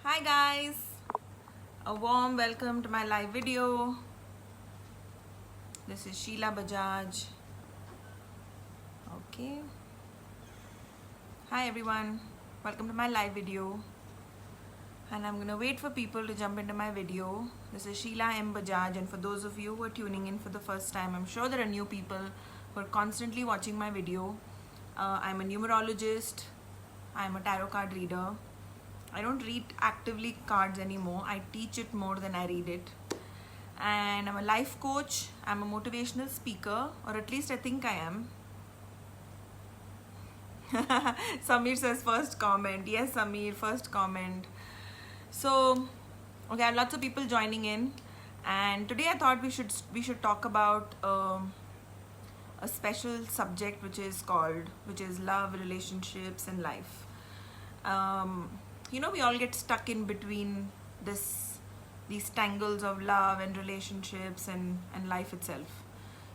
Hi guys, a warm welcome to my live video. This is Sheila Bajaj. Okay. Hi everyone, welcome to my live video. And I'm gonna wait for people to jump into my video. This is Sheila M. Bajaj, and for those of you who are tuning in for the first time, I'm sure there are new people who are constantly watching my video. I'm a numerologist, I'm a tarot card reader. I don't read actively cards anymore. I teach it more than I read it. And I'm a life coach. I'm a motivational speaker, or at least I think I am. Samir says first comment. Yes, Samir, first comment. So, okay, I have lots of people joining in, and today I thought we should talk about a special subject which is love, relationships, and life. We all get stuck in between these tangles of love and relationships and life itself.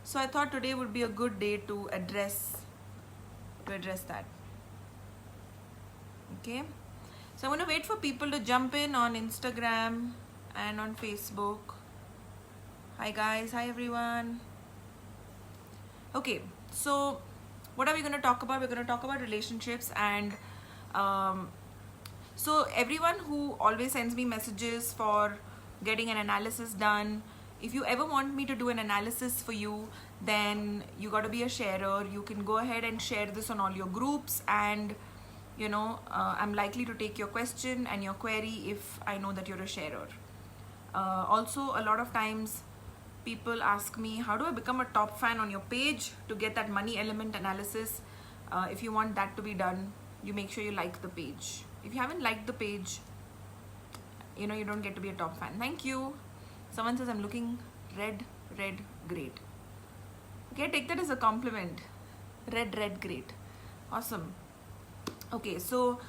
So I thought today would be a good day to address that. Okay, so I'm going to wait for people to jump in on Instagram and on Facebook. Hi guys, hi everyone. Okay, so what are we going to talk about? We're going to talk about relationships, and so everyone who always sends me messages for getting an analysis done, if you ever want me to do an analysis for you, then you got to be a sharer. You can go ahead and share this on all your groups, and I'm likely to take your question and your query if I know that you're a sharer. Also, a lot of times people ask me, how do I become a top fan on your page to get that money element analysis? If you want that to be done, you make sure you like the page. If you haven't liked the page, you don't get to be a top fan. Thank you. Someone says I'm looking red, great. Okay, take that as a compliment. Red, great. Awesome. Okay, so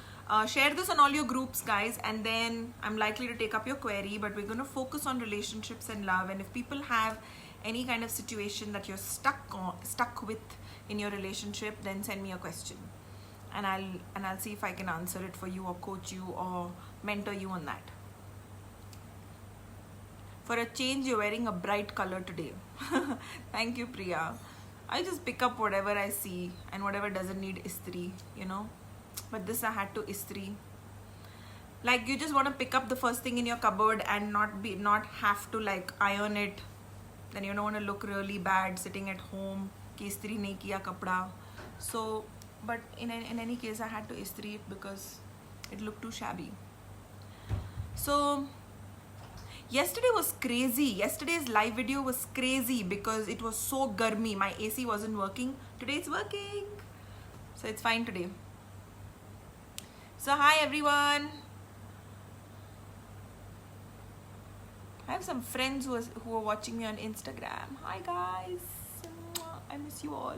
share this on all your groups, guys, and then I'm likely to take up your query, but we're going to focus on relationships and love. And if people have any kind of situation that you're stuck with in your relationship, then send me a question, and I'll see if I can answer it for you, or coach you, or mentor you on that. For a change, you're wearing a bright color today. Thank you, Priya. I just pick up whatever I see, and whatever doesn't need istri, but this I had to istri. Like, you just want to pick up the first thing in your cupboard and not have to like iron it. Then you don't want to look really bad sitting at home ki istri nahi kiya kapda. So, but in any case, I had to istri it because it looked too shabby. So yesterday was crazy. Yesterday's live video was crazy because it was so garmi. My AC wasn't working. Today it's working, so it's fine today. So hi everyone. I have some friends who are watching me on Instagram. Hi guys, I miss you all.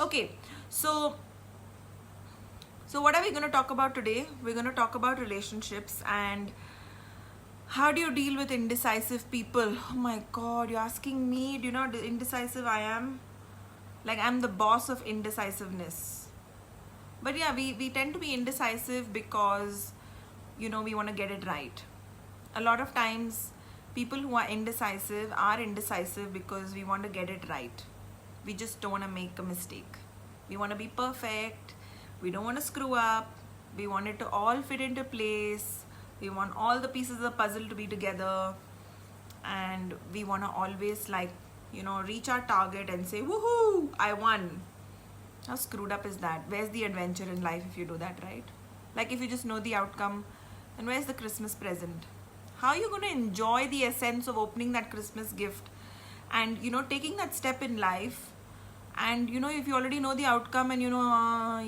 Okay, so what are we going to talk about today? We're going to talk about relationships and how do you deal with indecisive people. Oh my god, you're asking me, do you know how indecisive I am? Like, I'm the boss of indecisiveness. But yeah, we tend to be indecisive because we want to get it right. A lot of times people who are indecisive because we want to get it right. We just don't want to make a mistake. We want to be perfect. We don't want to screw up. We want it to all fit into place. We want all the pieces of the puzzle to be together. And we want to always reach our target and say, woohoo, I won. How screwed up is that? Where's the adventure in life if you do that, right? Like, if you just know the outcome, then where's the Christmas present? How are you going to enjoy the essence of opening that Christmas gift and, taking that step in life? And, if you already know the outcome and, I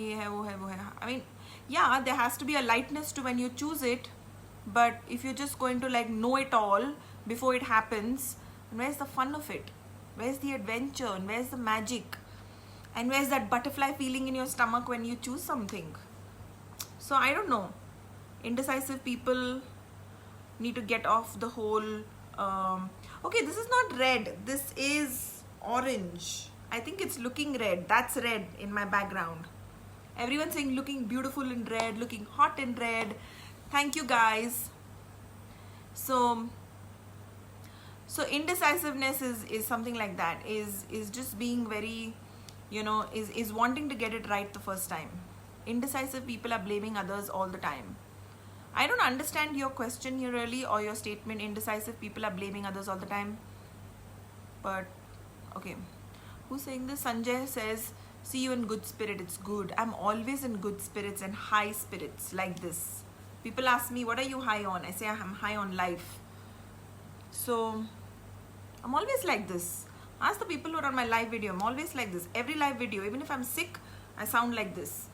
mean, yeah, there has to be a lightness to when you choose it. But if you're just going to know it all before it happens, then where's the fun of it? Where's the adventure? And where's the magic? And where's that butterfly feeling in your stomach when you choose something? So I don't know. Indecisive people need to get off the whole... okay, this is not red. This is orange. I think it's looking red. That's red in my background. Everyone saying looking beautiful in red, looking hot in red. Thank you guys. So indecisiveness is something like that, is just being very, is wanting to get it right the first time. Indecisive people are blaming others all the time. I don't understand your question here really, or your statement, indecisive people are blaming others all the time. But okay, who's saying this? Sanjay says, see you in good spirit. It's good. I'm always in good spirits and high spirits like this. People ask me, what are you high on? I say I'm high on life. So I'm always like this. Ask the people who are on my live video. I'm always like this. Every live video, even if I'm sick, I sound like this.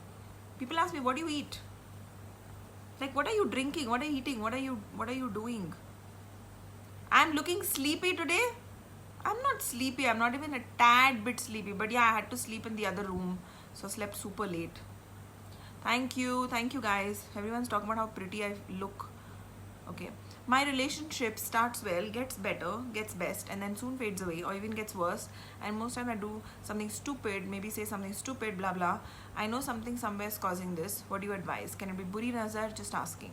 People ask me, what do you eat? Like, what are you drinking? What are you eating? What are you doing? I'm looking sleepy today. I'm not sleepy. I'm not even a tad bit sleepy. But yeah, I had to sleep in the other room. So I slept super late. Thank you. Thank you guys. Everyone's talking about how pretty I look. Okay. My relationship starts well, gets better, gets best, and then soon fades away or even gets worse. And most time I do something stupid, maybe say something stupid, blah blah. I know something somewhere is causing this. What do you advise? Can it be buri nazar? Just asking.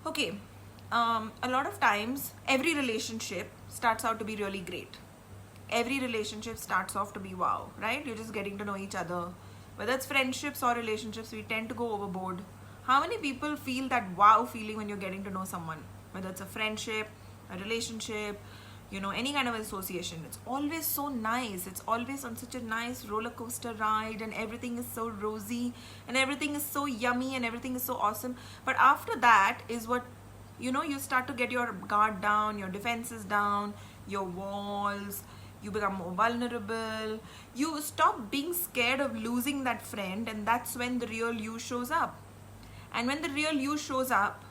Okay. A lot of times, every relationship starts out to be really great. Every relationship starts off to be wow, right? You're just getting to know each other. Whether it's friendships or relationships, we tend to go overboard. How many people feel that wow feeling when you're getting to know someone? Whether it's a friendship, a relationship, any kind of association. It's always so nice. It's always on such a nice roller coaster ride, and everything is so rosy and everything is so yummy and everything is so awesome. But after that is what, you start to get your guard down, your defenses down, your walls. You become more vulnerable. You stop being scared of losing that friend, and that's when the real you shows up. And when the real you shows up,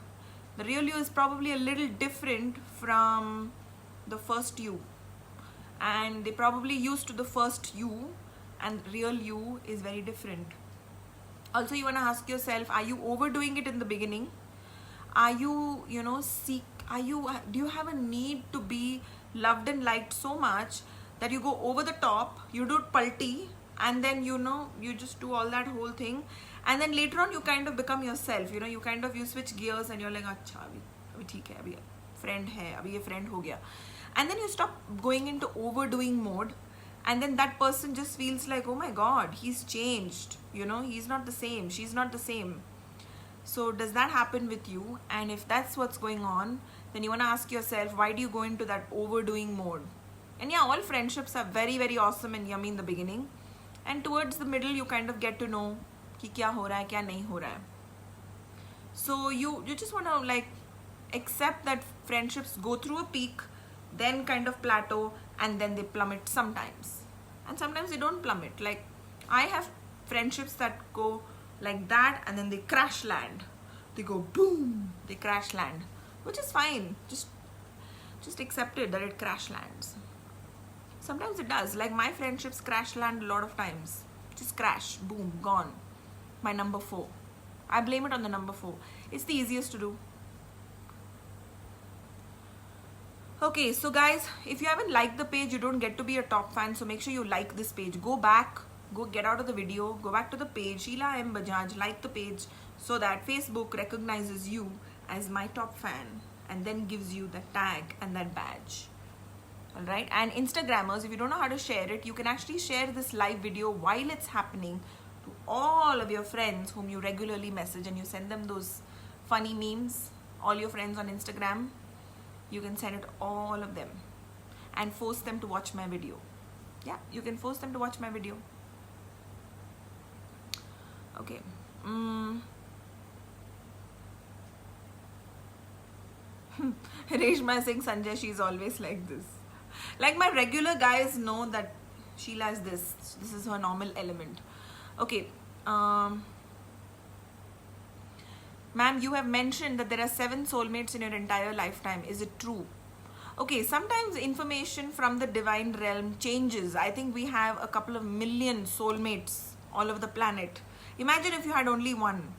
the real you is probably a little different from the first you. And they probably used to the first you, and real you is very different. Also, you want to ask yourself, are you overdoing it in the beginning? Are you, do you have a need to be loved and liked so much that you go over the top, you do palti, and then, you just do all that whole thing. And then later on, you kind of become yourself. You switch gears and you're like, अच्छा अभी ठीक है, अभी friend है, अभी ये friend हो गया. And then you stop going into overdoing mode. And then that person just feels like, oh my God, he's changed. He's not the same. She's not the same. So does that happen with you? And if that's what's going on, then you want to ask yourself, why do you go into that overdoing mode? And yeah, all friendships are very, very awesome and yummy in the beginning. And towards the middle, you kind of get to know कि क्या हो रहा है, क्या नहीं हो रहा है. So you just want to accept that friendships go through a peak, then kind of plateau, and then they plummet sometimes. And sometimes they don't plummet. Like, I have friendships that go like that and then they crash land. They go boom, they crash land, which is fine. Just accept it that it crash lands. Sometimes it does. Like, my friendships crash land a lot of times. Just crash, boom, gone. My number 4. I blame it on the number 4. It's the easiest to do. Okay, so guys, if you haven't liked the page, you don't get to be a top fan. So make sure you like this page. Go back, go get out of the video, go back to the page, Sheila M. Bajaj, like the page so that Facebook recognizes you as my top fan and then gives you the tag and that badge. Alright, and Instagrammers, if you don't know how to share it, you can actually share this live video while it's happening to all of your friends whom you regularly message, and you send them those funny memes, all your friends on Instagram. You can send it all of them and force them to watch my video. Yeah, you can force them to watch my video. Okay. Reshma is saying, Sanjay, she's always like this. Like, my regular guys know that Sheila is this. This is her normal element. Okay. Ma'am, you have mentioned that there are 7 soulmates in your entire lifetime. Is it true? Okay, sometimes information from the divine realm changes. I think we have a couple of million soulmates all over the planet. Imagine if you had only one.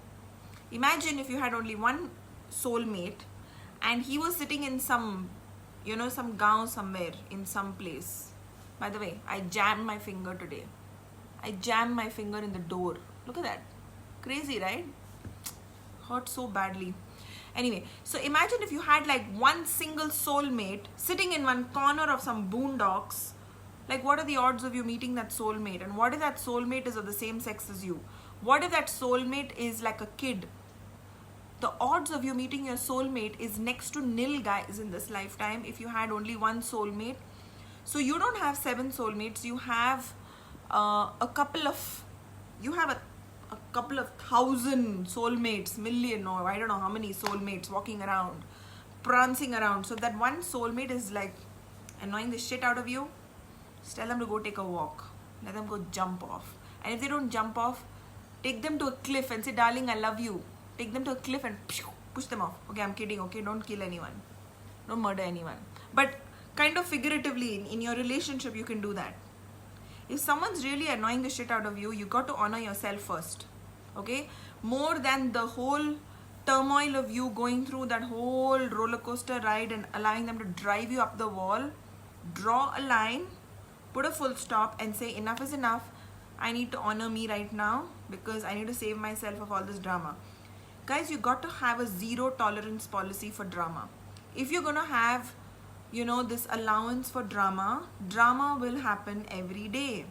Imagine if you had only one soulmate and he was sitting in some, some gaon somewhere, in some place. By the way, I jammed my finger today. I jammed my finger in the door. Look at that. Crazy, right? Hurt so badly. Anyway, so imagine if you had like one single soulmate sitting in one corner of some boondocks. Like, what are the odds of you meeting that soulmate? And what if that soulmate is of the same sex as you? What if that soulmate is like a kid? The odds of you meeting your soulmate is next to nil, guys, in this lifetime if you had only one soulmate. So you don't have 7 soulmates. You have a couple of thousand soulmates, million, or I don't know how many soulmates walking around, prancing around. So that one soulmate is like annoying the shit out of you. Just tell them to go take a walk. Let them go jump off. And if they don't jump off, take them to a cliff and say, darling, I love you. Take them to a cliff and push them off. Okay, I'm kidding, okay? Don't kill anyone. Don't murder anyone. But kind of figuratively, in your relationship, you can do that. If someone's really annoying the shit out of you, you got to honor yourself first. Okay? More than the whole turmoil of you going through that whole roller coaster ride and allowing them to drive you up the wall, draw a line, put a full stop and say, enough is enough. I need to honor me right now because I need to save myself of all this drama. Guys, you got to have a zero tolerance policy for drama. If you're going to have, this allowance for drama, drama will happen every day.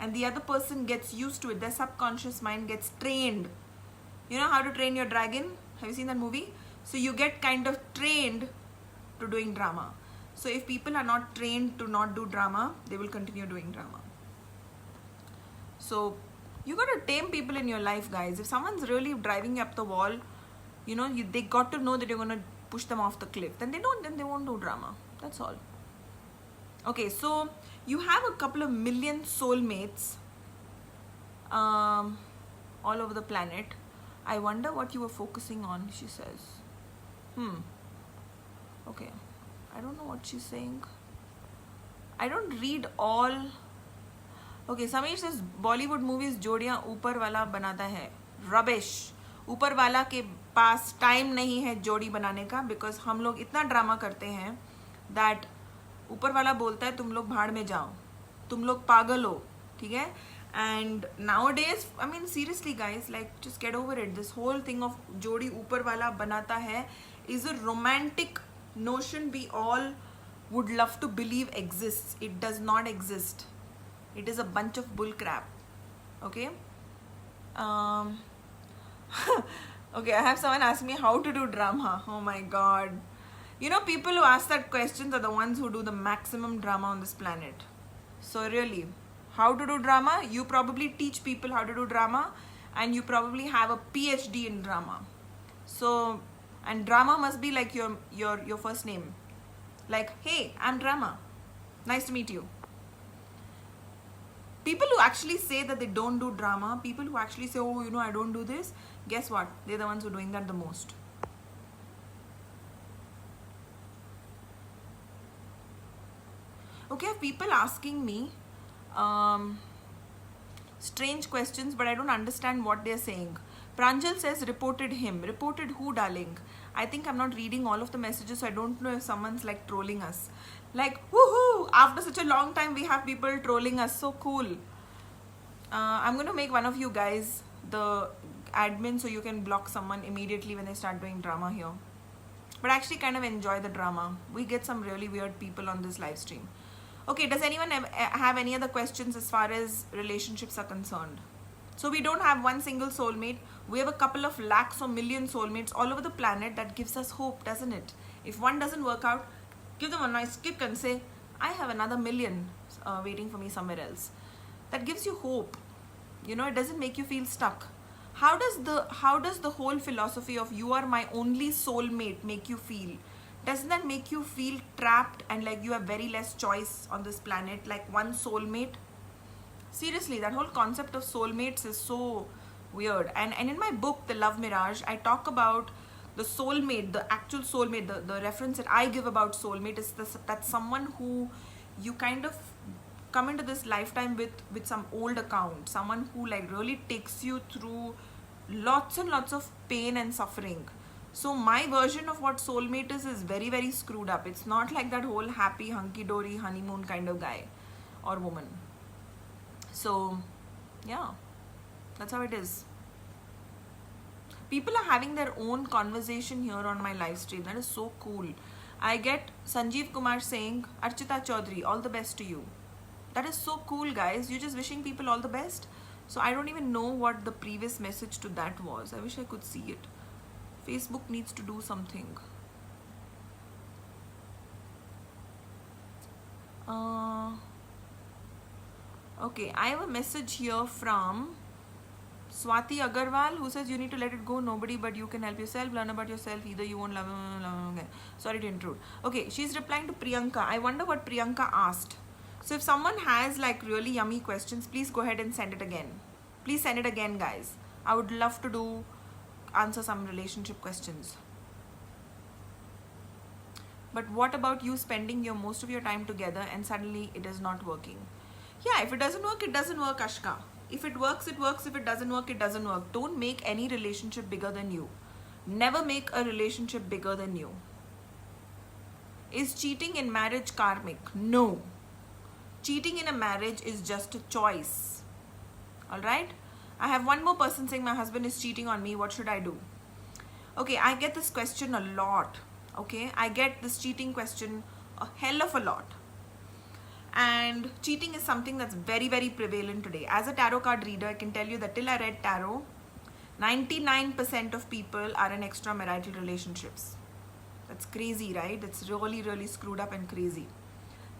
And the other person gets used to it. Their subconscious mind gets trained. You know How to Train Your Dragon? Have you seen that movie? So you get kind of trained to doing drama. So if people are not trained to not do drama, they will continue doing drama. So you got to tame people in your life, guys. If someone's really driving you up the wall, they got to know that you're going to push them off the cliff. Then they won't do drama. That's all. Okay, so you have a couple of million soulmates all over the planet. I wonder what you were focusing on, she says. Okay. I don't know what she's saying. I don't read all. Okay, Samir says Bollywood movies जोड़ियाँ ऊपर वाला बनाता है. Rubbish. ऊपर वाला के पास time नहीं है जोड़ी बनाने का because हम लोग इतना ड्रामा करते हैं that ऊपर वाला बोलता है तुम लोग भाड़ में जाओ, तुम लोग पागल हो, ठीक है? And nowadays, I mean seriously guys, like just get over it. This whole thing of जोड़ी ऊपर वाला बनाता है is a romantic notion we all would love to believe exists. It does not exist. It is a bunch of bull crap. Okay? Okay, I have someone ask me how to do drama. Oh my god. People who ask that question are the ones who do the maximum drama on this planet. So really, how to do drama? You probably teach people how to do drama and you probably have a PhD in drama. So, and drama must be like your first name. Like, hey, I'm Drama. Nice to meet you. People who actually say that they don't do drama, people who actually say, oh, I don't do this, guess what? They're the ones who are doing that the most. Okay, I have people asking me strange questions, but I don't understand what they're saying. Pranjal says, reported him. Reported who, darling? I think I'm not reading all of the messages, so I don't know if someone's like trolling us. Like, woohoo! After such a long time, we have people trolling us. So cool. I'm going to make one of you guys the admin so you can block someone immediately when they start doing drama here. But I actually kind of enjoy the drama. We get some really weird people on this live stream. Okay, does anyone have any other questions as far as relationships are concerned? So we don't have one single soulmate. We have a couple of lakhs or million soulmates all over the planet. That gives us hope, doesn't it? If one doesn't work out, give them a nice kick and say, I have another million waiting for me somewhere else. That gives you hope. It doesn't make you feel stuck. How does the whole philosophy of you are my only soulmate make you feel? Doesn't that make you feel trapped and like you have very less choice on this planet, like one soulmate? Seriously, that whole concept of soulmates is so weird. And in my book, The Love Mirage, I talk about the soulmate, the actual soulmate, the reference that I give about soulmate is that's someone who you kind of come into this lifetime with some old account, someone who like really takes you through lots and lots of pain and suffering. So my version of what soulmate is very, very screwed up. It's not like that whole happy, hunky-dory, honeymoon kind of guy or woman. So, yeah. That's how it is. People are having their own conversation here on my live stream. That is so cool. I get Sanjeev Kumar saying, Archita Chaudhary, all the best to you. That is so cool, guys. You're just wishing people all the best. So I don't even know what the previous message to that was. I wish I could see it. Facebook needs to do something. Okay, I have a message here from Swati Agarwal, who says you need to let it go. Nobody but you can help yourself. Learn about yourself. Either you won't love him. Okay. Sorry to intrude. Okay, she's replying to Priyanka. I wonder what Priyanka asked. So if someone has like really yummy questions, please go ahead and send it again. Please send it again, guys. I would love to answer some relationship questions. But what about you spending your most of your time together and suddenly it is not working? Yeah, if it doesn't work, it doesn't work, Ashka. If it works, it works. If it doesn't work, it doesn't work. Don't make any relationship bigger than you. Never make a relationship bigger than you. Is cheating in marriage karmic? No. Cheating in a marriage is just a choice. Alright? I have one more person saying my husband is cheating on me. What should I do? Okay, I get this question a lot. Okay, I get this cheating question a hell of a lot. And cheating is something that's very, very prevalent today. As a tarot card reader, I can tell you that till I read tarot, 99% of people are in extramarital relationships. That's crazy, right? It's really, really screwed up and crazy.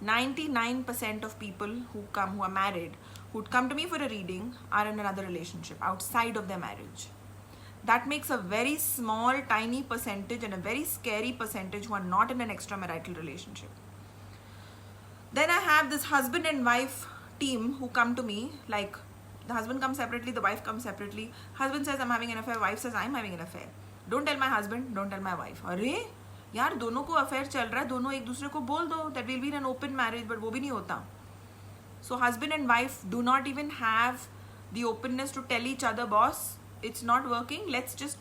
99% of people who are married, who'd come to me for a reading, are in another relationship outside of their marriage. That makes a very small, tiny percentage and a very scary percentage who are not in an extramarital relationship. Then I have this husband and wife team who come to me, like the husband comes separately, the wife comes separately. Husband says I'm having an affair, wife says I'm having an affair. Don't tell my husband, don't tell my wife. अरे यार दोनों को affair चल रहा है, दोनों एक दूसरे को बोल दो that we'll be in an open marriage, but वो भी नहीं होता. So husband and wife do not even have the openness to tell each other, boss, it's not working. Let's just,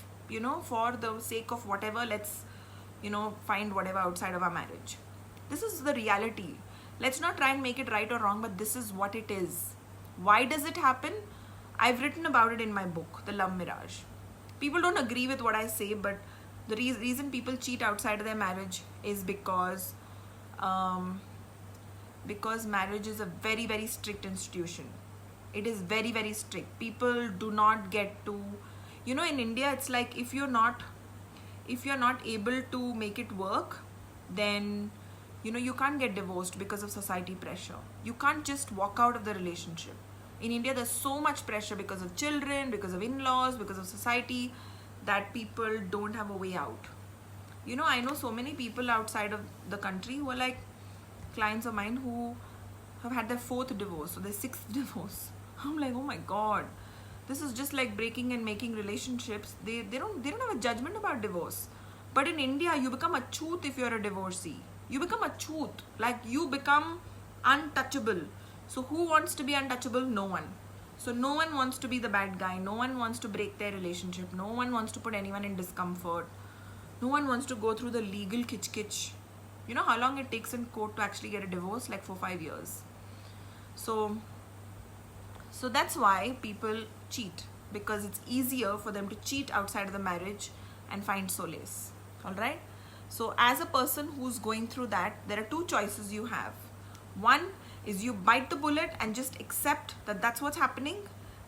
for the sake of whatever, let's, find whatever outside of our marriage. This is the reality. Let's not try and make it right or wrong, but this is what it is. Why does it happen? I've written about it in my book, The Love Mirage. People don't agree with what I say, but the reason people cheat outside of their marriage is because marriage is a very, very strict institution. It is very, very strict. People do not get to, in India, it's like if you're not able to make it work, then you can't get divorced because of society pressure. You can't just walk out of the relationship. In India, there's so much pressure because of children, because of in-laws, because of society, that people don't have a way out. I know so many people outside of the country who are like clients of mine who have had their 4th divorce or their 6th divorce. I'm like, oh my God, this is just like breaking and making relationships. They don't have a judgment about divorce. But in India, you become a chooth if you're a divorcee. You become a chooth, like you become untouchable. So who wants to be untouchable? No one. So no one wants to be the bad guy. No one wants to break their relationship. No one wants to put anyone in discomfort. No one wants to go through the legal kitch. You know how long it takes in court to actually get a divorce? Like 4-5 years. So that's why people cheat, because it's easier for them to cheat outside of the marriage and find solace. Alright? So as a person who's going through that, there are 2 choices you have. One is you bite the bullet and just accept that that's what's happening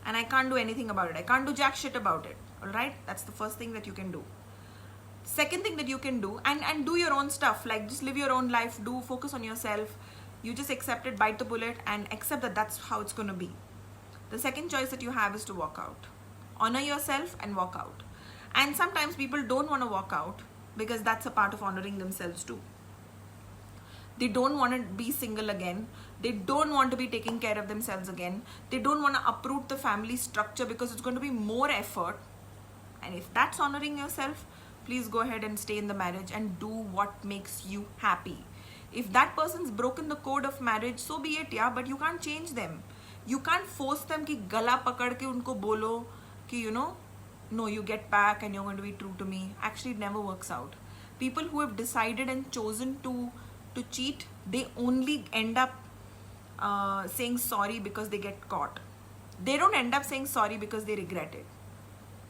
and I can't do anything about it. I can't do jack shit about it. Alright? That's the first thing that you can do. Second thing that you can do, and do your own stuff, like just live your own life, focus on yourself. You just accept it, bite the bullet and accept that that's how it's going to be. The second choice that you have is to walk out. Honor yourself and walk out. And sometimes people don't want to walk out because that's a part of honoring themselves too. They don't want to be single again. They don't want to be taking care of themselves again. They don't want to uproot the family structure because it's going to be more effort. And if that's honoring yourself, please go ahead and stay in the marriage and do what makes you happy. If that person's broken the code of marriage, so be it, yeah, but you can't change them. You can't force them कि गला पकड़ के उनको बोलो कि no, you get back and you're going to be true to me. Actually, it never works out. People who have decided and chosen to cheat, they only end up saying sorry because they get caught. they don't end up saying sorry because they regret it.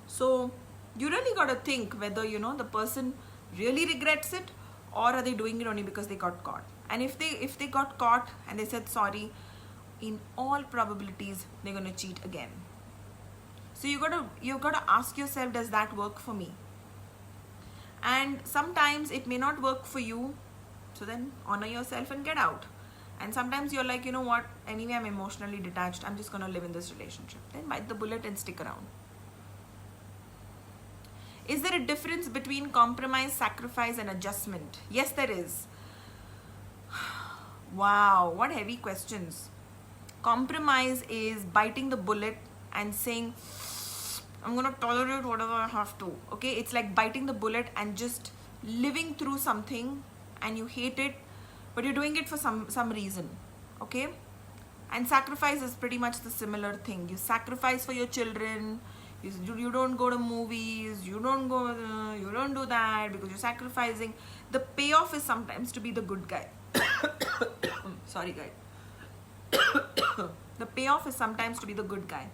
So you really got to think whether, you know, the person really regrets it, or are they doing it only because they got caught. And if they got caught and they said sorry, in all probabilities they're going to cheat again. So you got to ask yourself, does that work for me? And sometimes it may not work for you, so then honor yourself and get out. And sometimes you're like, you know what, anyway I'm emotionally detached, I'm just going to live in this relationship. Then bite the bullet and stick around. Is there a difference between compromise, sacrifice and adjustment? Yes, there is. Wow, what heavy questions. Compromise is biting the bullet and saying, I'm going to tolerate whatever I have to. Okay, it's like biting the bullet and just living through something and you hate it, but you're doing it for some reason. Okay, and sacrifice is pretty much the similar thing. You sacrifice for your children. You don't go to movies, you don't do that because you're sacrificing. The payoff is sometimes to be the good guy. Sorry, guys. The payoff is sometimes to be the good guy.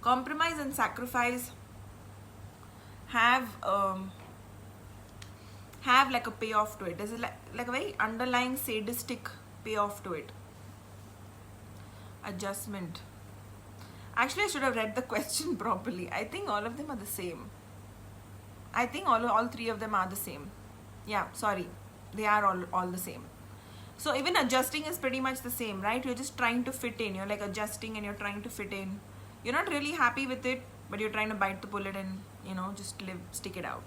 Compromise and sacrifice have like a payoff to it. There's like a very underlying sadistic payoff to it. Adjustment. Actually, I should have read the question properly. I think all of them are the same. I think all three of them are the same. Yeah, sorry. They are all the same. So even adjusting is pretty much the same, right? You're just trying to fit in. You're like adjusting and you're trying to fit in. You're not really happy with it, but you're trying to bite the bullet and, you know, just stick it out.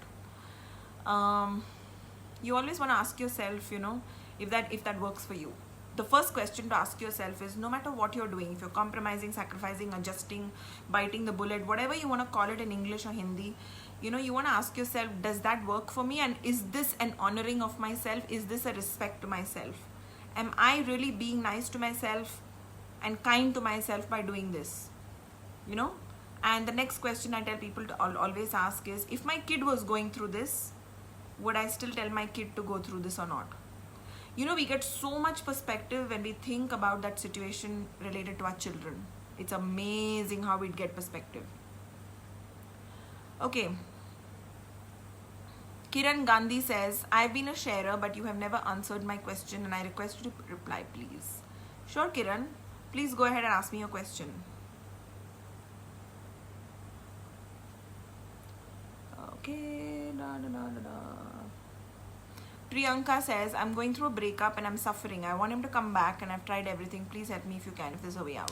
You always want to ask yourself, you know, if that works for you. The first question to ask yourself is, no matter what you're doing, if you're compromising, sacrificing, adjusting, biting the bullet, whatever you want to call it in English or Hindi, you know, you want to ask yourself, does that work for me? And is this an honoring of myself? Is this a respect to myself? Am I really being nice to myself and kind to myself by doing this? You know? And the next question I tell people to always ask is, if my kid was going through this, would I still tell my kid to go through this or not? You know, we get so much perspective when we think about that situation related to our children. It's amazing how we get perspective. Okay. Kiran Gandhi says, I've been a sharer, but you have never answered my question and I request you to reply, please. Sure, Kiran. Please go ahead and ask me your question. Okay. Priyanka says, I'm going through a breakup and I'm suffering. I want him to come back and I've tried everything. Please help me if you can, if there's a way out.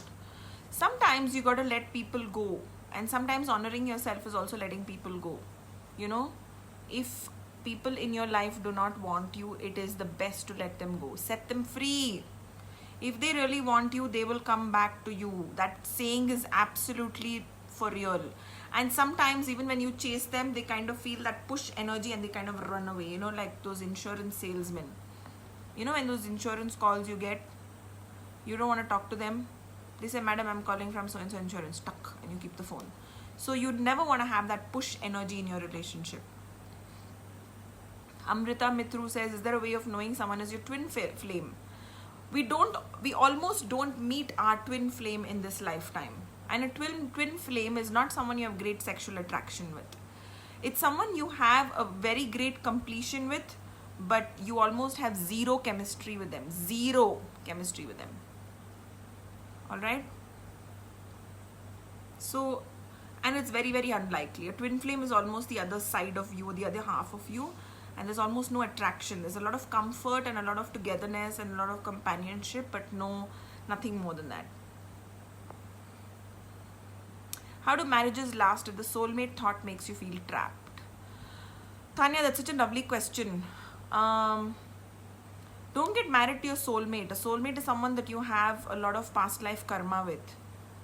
Sometimes you got to let people go. And sometimes honoring yourself is also letting people go. You know, if people in your life do not want you, it is the best to let them go. Set them free. If they really want you, they will come back to you. That saying is absolutely for real. And sometimes even when you chase them, they kind of feel that push energy and they kind of run away, you know, like those insurance salesmen. You know, when those insurance calls you get, you don't want to talk to them. They say, madam, I'm calling from so-and-so insurance, tuck, and you keep the phone. So you'd never want to have that push energy in your relationship. Amrita Mitru says, is there a way of knowing someone is your twin flame? We almost don't meet our twin flame in this lifetime. And a twin flame is not someone you have great sexual attraction with. It's someone you have a very great completion with, but you almost have zero chemistry with them. Zero chemistry with them. Alright? So, and it's very, very unlikely. A twin flame is almost the other side of you, the other half of you. And there's almost no attraction. There's a lot of comfort and a lot of togetherness and a lot of companionship, but nothing more than that. How do marriages last if the soulmate thought makes you feel trapped? Tanya, that's such a lovely question. Don't get married to your soulmate. A soulmate is someone that you have a lot of past life karma with.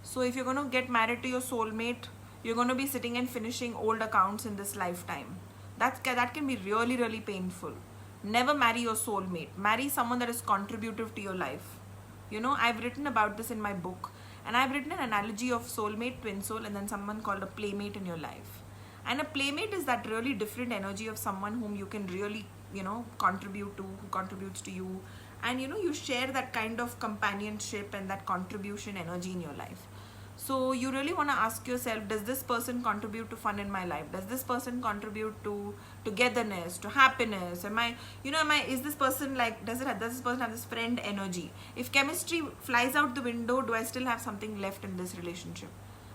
So if you're going to get married to your soulmate, you're going to be sitting and finishing old accounts in this lifetime. That can be really, really painful. Never marry your soulmate. Marry someone that is contributive to your life. You know, I've written about this in my book. And I've written an analogy of soulmate, twin soul, and then someone called a playmate in your life. And a playmate is that really different energy of someone whom you can really, you know, contribute to, who contributes to you, and you share that kind of companionship and that contribution energy in your life. So you really want to ask yourself, does this person contribute to fun in my life? Does this person contribute to togetherness, to happiness? Is this person like, does this person have this friend energy? If chemistry flies out the window, do I still have something left in this relationship?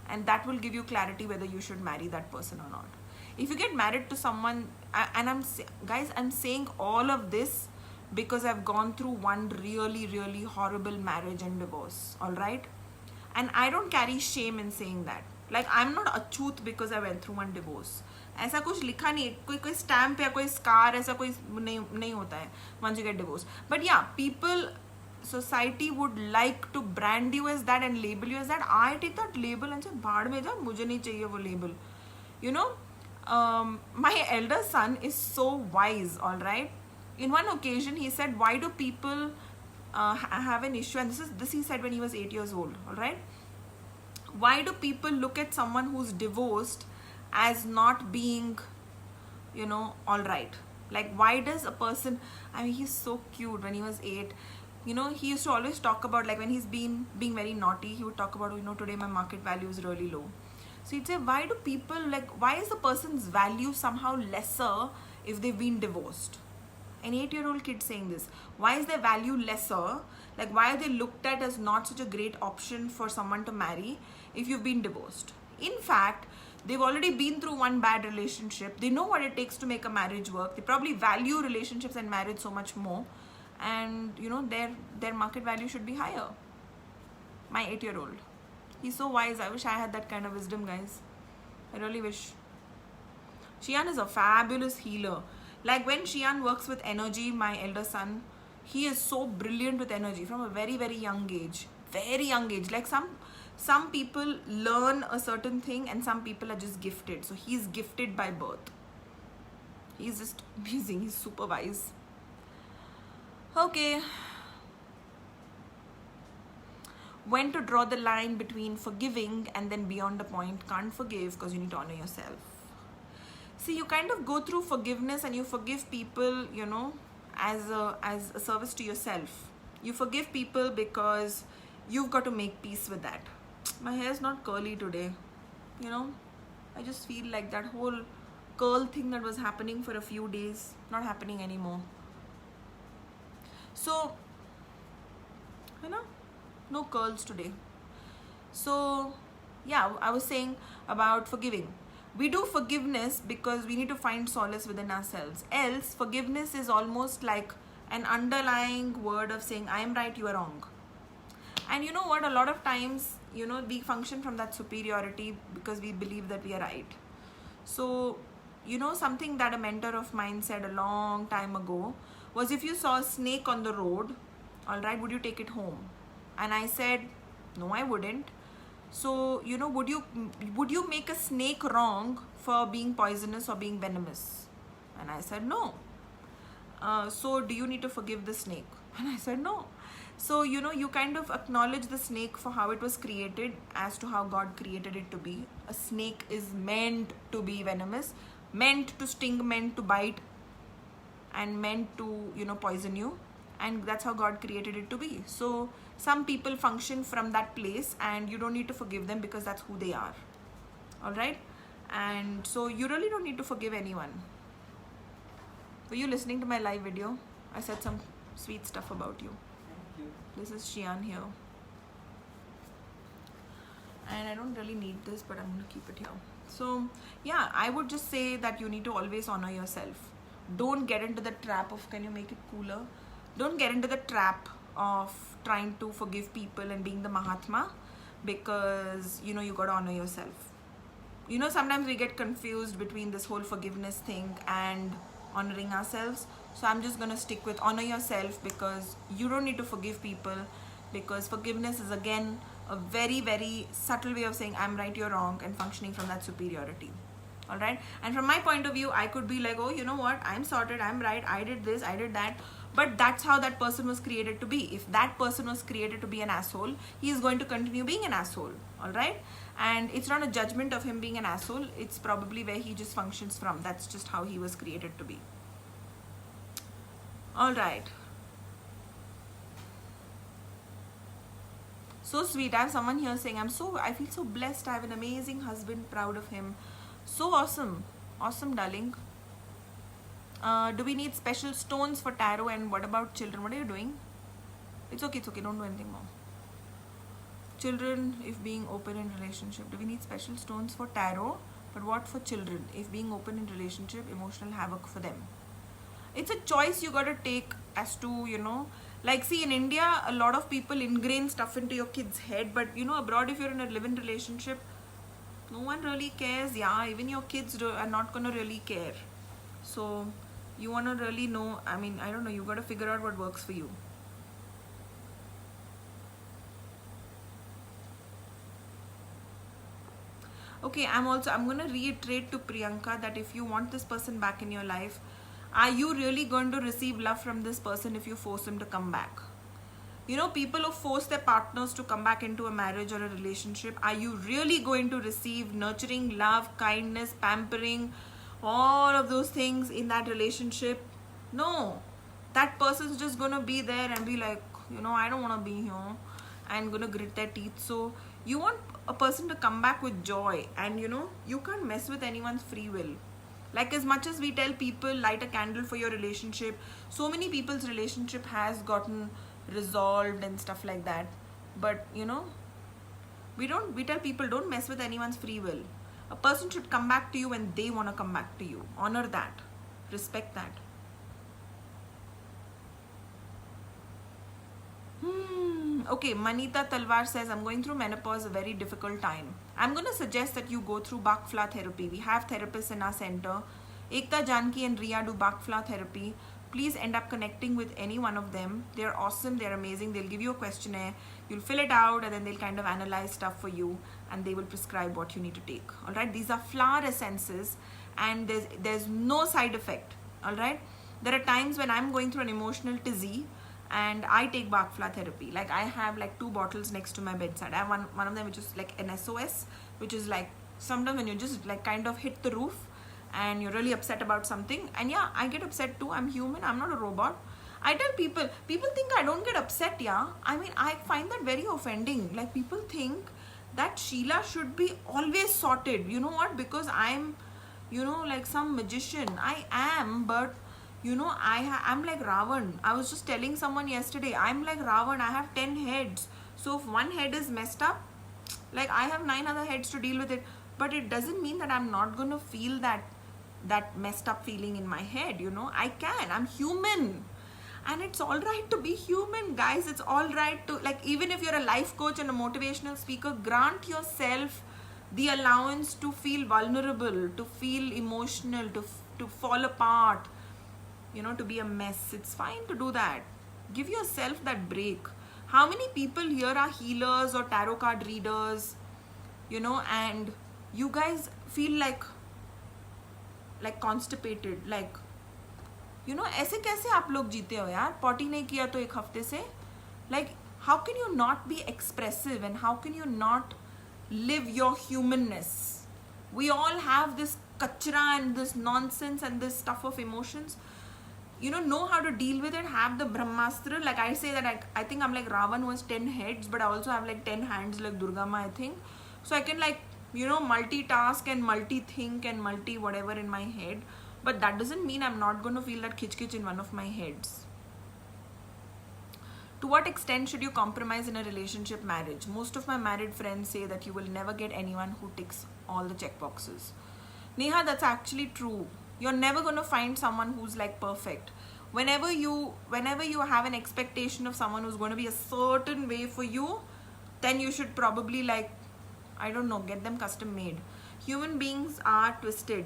And that will give you clarity whether you should marry that person or not. If you get married to someone, and I'm saying all of this because I've gone through one really, really horrible marriage and divorce, all right? And I don't carry shame in saying that. Like, I'm not achut because I went through one divorce. ऐसा कुछ लिखा नहीं, कोई stamp या कोई scar ऐसा कोई नहीं होता है once you get divorced. But yeah, society would like to brand you as that and label you as that. I take that label and say, भाड़ में जा, मुझे नहीं चाहिए वो label. My elder son is so wise, all right? In one occasion, he said, why do people have an issue? And this he said when he was 8 years old, all right? Why do people look at someone who's divorced as not being, all right? Like, why does a person, he's so cute. When he was 8, he used to always talk about, like, when he's being very naughty, he would talk about, today my market value is really low. So he'd say, why do people, why is the person's value somehow lesser if they've been divorced? An 8-year-old kid saying this. Why is their value lesser? Like, why are they looked at as not such a great option for someone to marry if you've been divorced? In fact, they've already been through one bad relationship. They know what it takes to make a marriage work. They probably value relationships and marriage so much more. And, their market value should be higher. My 8-year-old. He's so wise. I wish I had that kind of wisdom, guys. I really wish. Shian is a fabulous healer. Like, when Shian works with energy, my elder son, he is so brilliant with energy from a very, very young age. Very young age. Like, some people learn a certain thing and some people are just gifted. So he's gifted by birth. He's just amazing. He's super wise. Okay. When to draw the line between forgiving and then beyond the point, can't forgive because you need to honor yourself. See, you kind of go through forgiveness and you forgive people, as a service to yourself. You forgive people because you've got to make peace with that. My hair is not curly today. I just feel like that whole curl thing that was happening for a few days, not happening anymore. So, no curls today. So, yeah, I was saying about forgiving. We do forgiveness because we need to find solace within ourselves. Else, forgiveness is almost like an underlying word of saying, I am right, you are wrong. And you know what? A lot of times, we function from that superiority because we believe that we are right. So, something that a mentor of mine said a long time ago was, if you saw a snake on the road, all right, would you take it home? And I said, no, I wouldn't. So, would you make a snake wrong for being poisonous or being venomous? And I said, no. So, do you need to forgive the snake? And I said, no. So, you kind of acknowledge the snake for how it was created as to how God created it to be. A snake is meant to be venomous, meant to sting, meant to bite, and meant to, poison you. And that's how God created it to be. So, some people function from that place and you don't need to forgive them because that's who they are. All right? And so, you really don't need to forgive anyone. Were you listening to my live video? I said some sweet stuff about you. Thank you. This is Shian here. And I don't really need this, but I'm going to keep it here. So, yeah, I would just say that you need to always honor yourself. Don't get into the trap of, can you make it cooler? Don't get into the trap of trying to forgive people and being the Mahatma, because, you got to honor yourself. Sometimes we get confused between this whole forgiveness thing and honoring ourselves. So I'm just going to stick with honor yourself, because you don't need to forgive people, because forgiveness is, again, a very, very subtle way of saying I'm right, you're wrong, and functioning from that superiority. All right? And from my point of view, I could be like, oh, you know what? I'm sorted. I'm right. I did this. I did that. But that's how that person was created to be. If that person was created to be an asshole, he is going to continue being an asshole. All right? And it's not a judgment of him being an asshole. It's probably where he just functions from. That's just how he was created to be. All right. So sweet. I have someone here saying, I feel so blessed. I have an amazing husband, proud of him. So awesome. Awesome, darling. Do we need special stones for tarot? And what about children? What are you doing? It's okay. Don't do anything more. Children, if being open in relationship. Do we need special stones for tarot? But what for children? If being open in relationship, emotional havoc for them. It's a choice you gotta take as to, like, see, in India, a lot of people ingrain stuff into your kid's head, but abroad, if you're in a live-in relationship, no one really cares. Yeah, even your kids are not gonna really care. So you wanna really know, I don't know, you gotta figure out what works for you. Okay, I'm gonna reiterate to Priyanka that if you want this person back in your life, are you really going to receive love from this person if you force him to come back? People who force their partners to come back into a marriage or a relationship, are you really going to receive nurturing, love, kindness, pampering, all of those things in that relationship? No. That person's just gonna be there and be like, I don't wanna be here, and gonna grit their teeth. So you want a person to come back with joy, and you can't mess with anyone's free will. Like, as much as we tell people, light a candle for your relationship, so many people's relationship has gotten resolved and stuff like that. But we tell people, don't mess with anyone's free will. A person should come back to you when they want to come back to you. Honor that. Respect that. Okay, Manita Talwar says, I'm going through menopause, a very difficult time. I'm going to suggest that you go through Bakfla therapy. We have therapists in our center. Ekta Janki and Riya do Bakfla therapy. Please end up connecting with any one of them. They're awesome. They're amazing. They'll give you a questionnaire. You'll fill it out, and then they'll kind of analyze stuff for you, and they will prescribe what you need to take. All right. These are flower essences, and there's no side effect. All right. There are times when I'm going through an emotional tizzy, and I take Bakfla therapy. Like, I have like 2 bottles next to my bedside. I have one of them which is like an SOS, which is like sometimes when you just like kind of hit the roof and you're really upset about something. And yeah, I get upset too. I'm human. I'm not a robot. I tell people think I don't get upset. Yeah, I find that very offending. Like, people think that Sheila should be always sorted. You know what? Because I'm, like some magician. I am, but I'm like Ravan. I was just telling someone yesterday, I'm like Ravan. I have 10 heads. So if one head is messed up, like, I have 9 other heads to deal with it. But it doesn't mean that I'm not going to feel that messed up feeling in my head. I can. I'm human. And it's all right to be human, guys. It's all right to, like, even if you're a life coach and a motivational speaker, grant yourself the allowance to feel vulnerable, to feel emotional, to fall apart, to be a mess. It's fine to do that. Give yourself that break. How many people here are healers or tarot card readers, and you guys feel like constipated, like, ऐसे कैसे आप लोग जीते हो यार? Potty नहीं किया तो 1 हफ्ते से. Like, how can you not be expressive, and how can you not live your humanness? We all have this kachra and this nonsense and this stuff of emotions. Know how to deal with it. Have the Brahmastra. Like, I say that I think I'm like Ravan who has 10 heads, but I also have like 10 hands like Durga Ma, I think. So I can, like, multitask and multi-think and multi-whatever in my head. But that doesn't mean I'm not going to feel that kitch in one of my heads. To what extent should you compromise in a relationship, marriage? Most of my married friends say that you will never get anyone who ticks all the check boxes. Neha, that's actually true. You're never going to find someone who's like perfect. Whenever you have an expectation of someone who's going to be a certain way for you, then you should probably, like, I don't know, get them custom made. Human beings are twisted.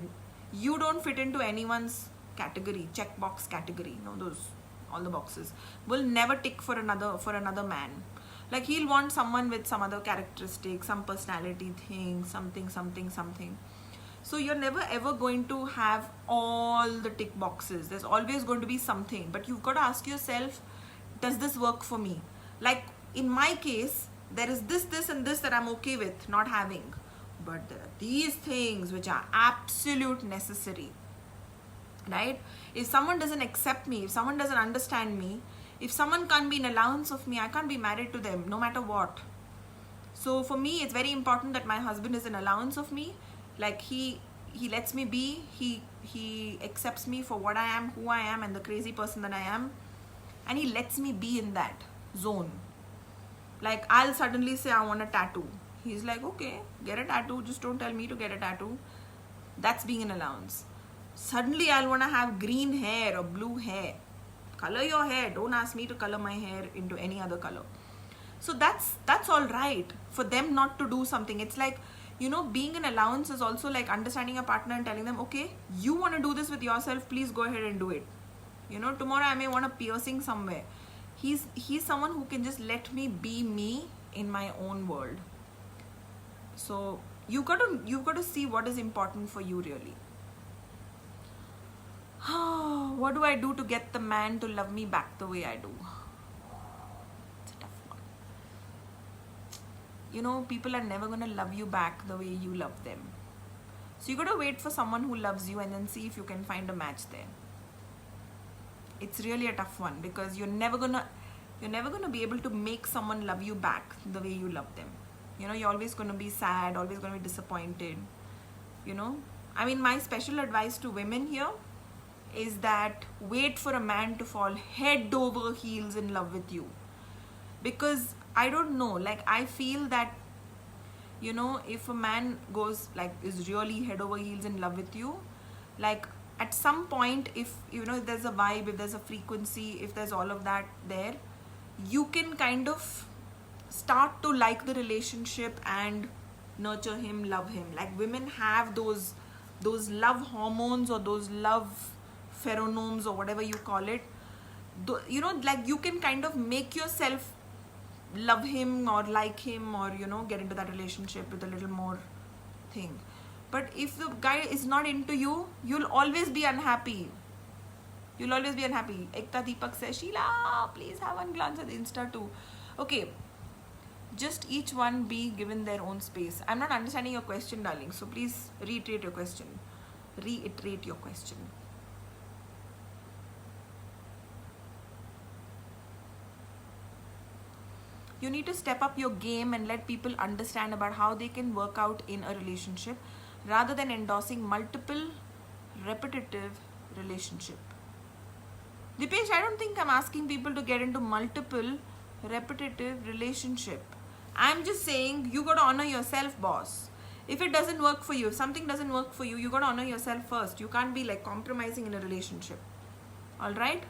You don't fit into anyone's category, checkbox category. All the boxes will never tick for another man. Like, he'll want someone with some other characteristics, some personality thing, something. So you're never ever going to have all the tick boxes. There's always going to be something, but you've got to ask yourself, does this work for me? Like, in my case, there is this and this that I'm okay with not having, but there are these things which are absolute necessary, right? If someone doesn't accept me, if someone doesn't understand me, if someone can't be an allowance of me, I can't be married to them no matter what. So for me, it's very important that my husband is an allowance of me. Like he lets me be. He accepts me for what I am, who I am, and the crazy person that I am, and he lets me be in that zone. Like I'll suddenly say I want a tattoo. He's like, okay, get a tattoo. Just don't tell me to get a tattoo. That's being an allowance. Suddenly I'll want to have green hair or blue hair. Color your hair. Don't ask me to color my hair into any other color. So that's all right for them not to do something. It's like, you know, being an allowance is also like understanding a partner and telling them, okay, you want to do this with yourself, please go ahead and do it. You know, tomorrow I may want a piercing somewhere. He's someone who can just let me be me in my own world. So you've got to see what is important for you really. What do I do to get the man to love me back the way I do? It's a tough one. You know, people are never going to love you back the way you love them. So you got to wait for someone who loves you and then see if you can find a match there. It's really a tough one because you're never going to be able to make someone love you back the way you love them. You know, you're always going to be sad, always going to be disappointed. You know, I mean, my special advice to women here is that wait for a man to fall head over heels in love with you. Because I don't know, like I feel that, you know, if a man goes like is really head over heels in love with you, like at some point, if you know, if there's a vibe, if there's a frequency, if there's all of that there, you can kind of start to like the relationship and nurture him, love him. Like women have those love hormones or those love pheromones or whatever you call it. You know, like you can kind of make yourself love him or like him or, you know, get into that relationship with a little more thing. But if the guy is not into you, you'll always be unhappy. You'll always be unhappy. Ekta Deepak says, Sheila, please have one glance at the Insta too. Okay. Just each one be given their own space. I'm not understanding your question, darling. So please reiterate your question. Reiterate your question. You need to step up your game and let people understand about how they can work out in a relationship rather than endorsing multiple repetitive relationship. Dipesh, I don't think I'm asking people to get into multiple repetitive relationship. I'm just saying you got to honor yourself, boss. If it doesn't work for you, if something doesn't work for you, you got to honor yourself first. You can't be like compromising in a relationship. All right?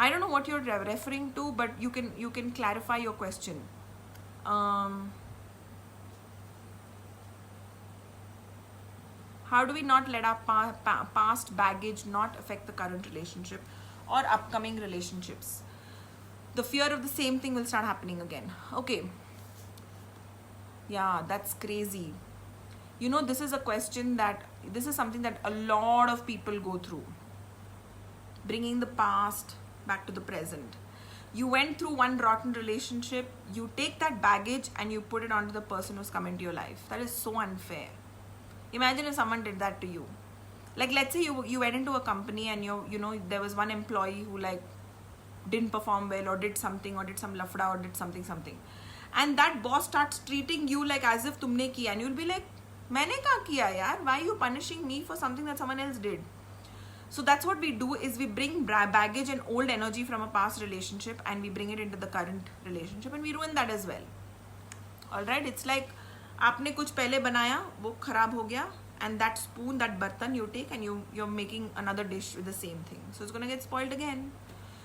I don't know what you're referring to, but you can clarify your question. How do we not let our past baggage not affect the current relationship or upcoming relationships? The fear of the same thing will start happening again. Okay. Yeah, that's crazy. You know, this is something that a lot of people go through. Bringing the past back to the present. You went through one rotten relationship, you take that baggage and you put it onto the person who's come into your life. That is so unfair. Imagine if someone did that to you. Like, let's say you went into a company and you know there was one employee who like didn't perform well or did something or did some lafda or did something, and that boss starts treating you like as if tumne kiya, and you'll be like, maine kaha kiya yaar? Why are you punishing me for something that someone else did? So that's what we do, is we bring baggage and old energy from a past relationship and we bring it into the current relationship and we ruin that as well. Alright, it's like आपने कुछ पहले बनाया, वो खराब हो गया, and that spoon, that bartan you take and you're making another dish with the same thing. So it's gonna get spoiled again.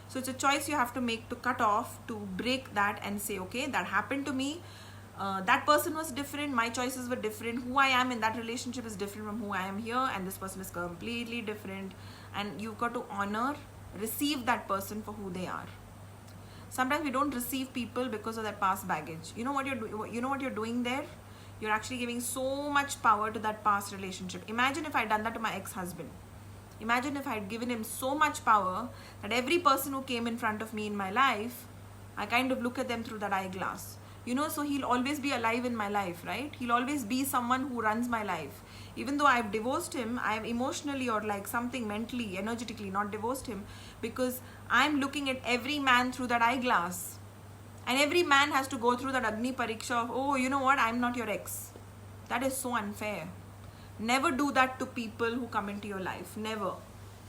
So it's a choice you have to make, to cut off, to break that and say, okay, that happened to me. That person was different, my choices were different, who I am in that relationship is different from who I am here, and this person is completely different, and you've got to honor, receive that person for who they are. Sometimes we don't receive people because of their past baggage. You know what you're doing there? You're actually giving so much power to that past relationship. Imagine if I'd done that to my ex-husband. Imagine if I'd given him so much power that every person who came in front of me in my life, I kind of look at them through that eyeglass. You know, so he'll always be alive in my life, right? He'll always be someone who runs my life. Even though I've divorced him, I've emotionally or like something mentally, energetically not divorced him, because I'm looking at every man through that eyeglass. And every man has to go through that Agni Pariksha of, oh, you know what, I'm not your ex. That is so unfair. Never do that to people who come into your life. Never.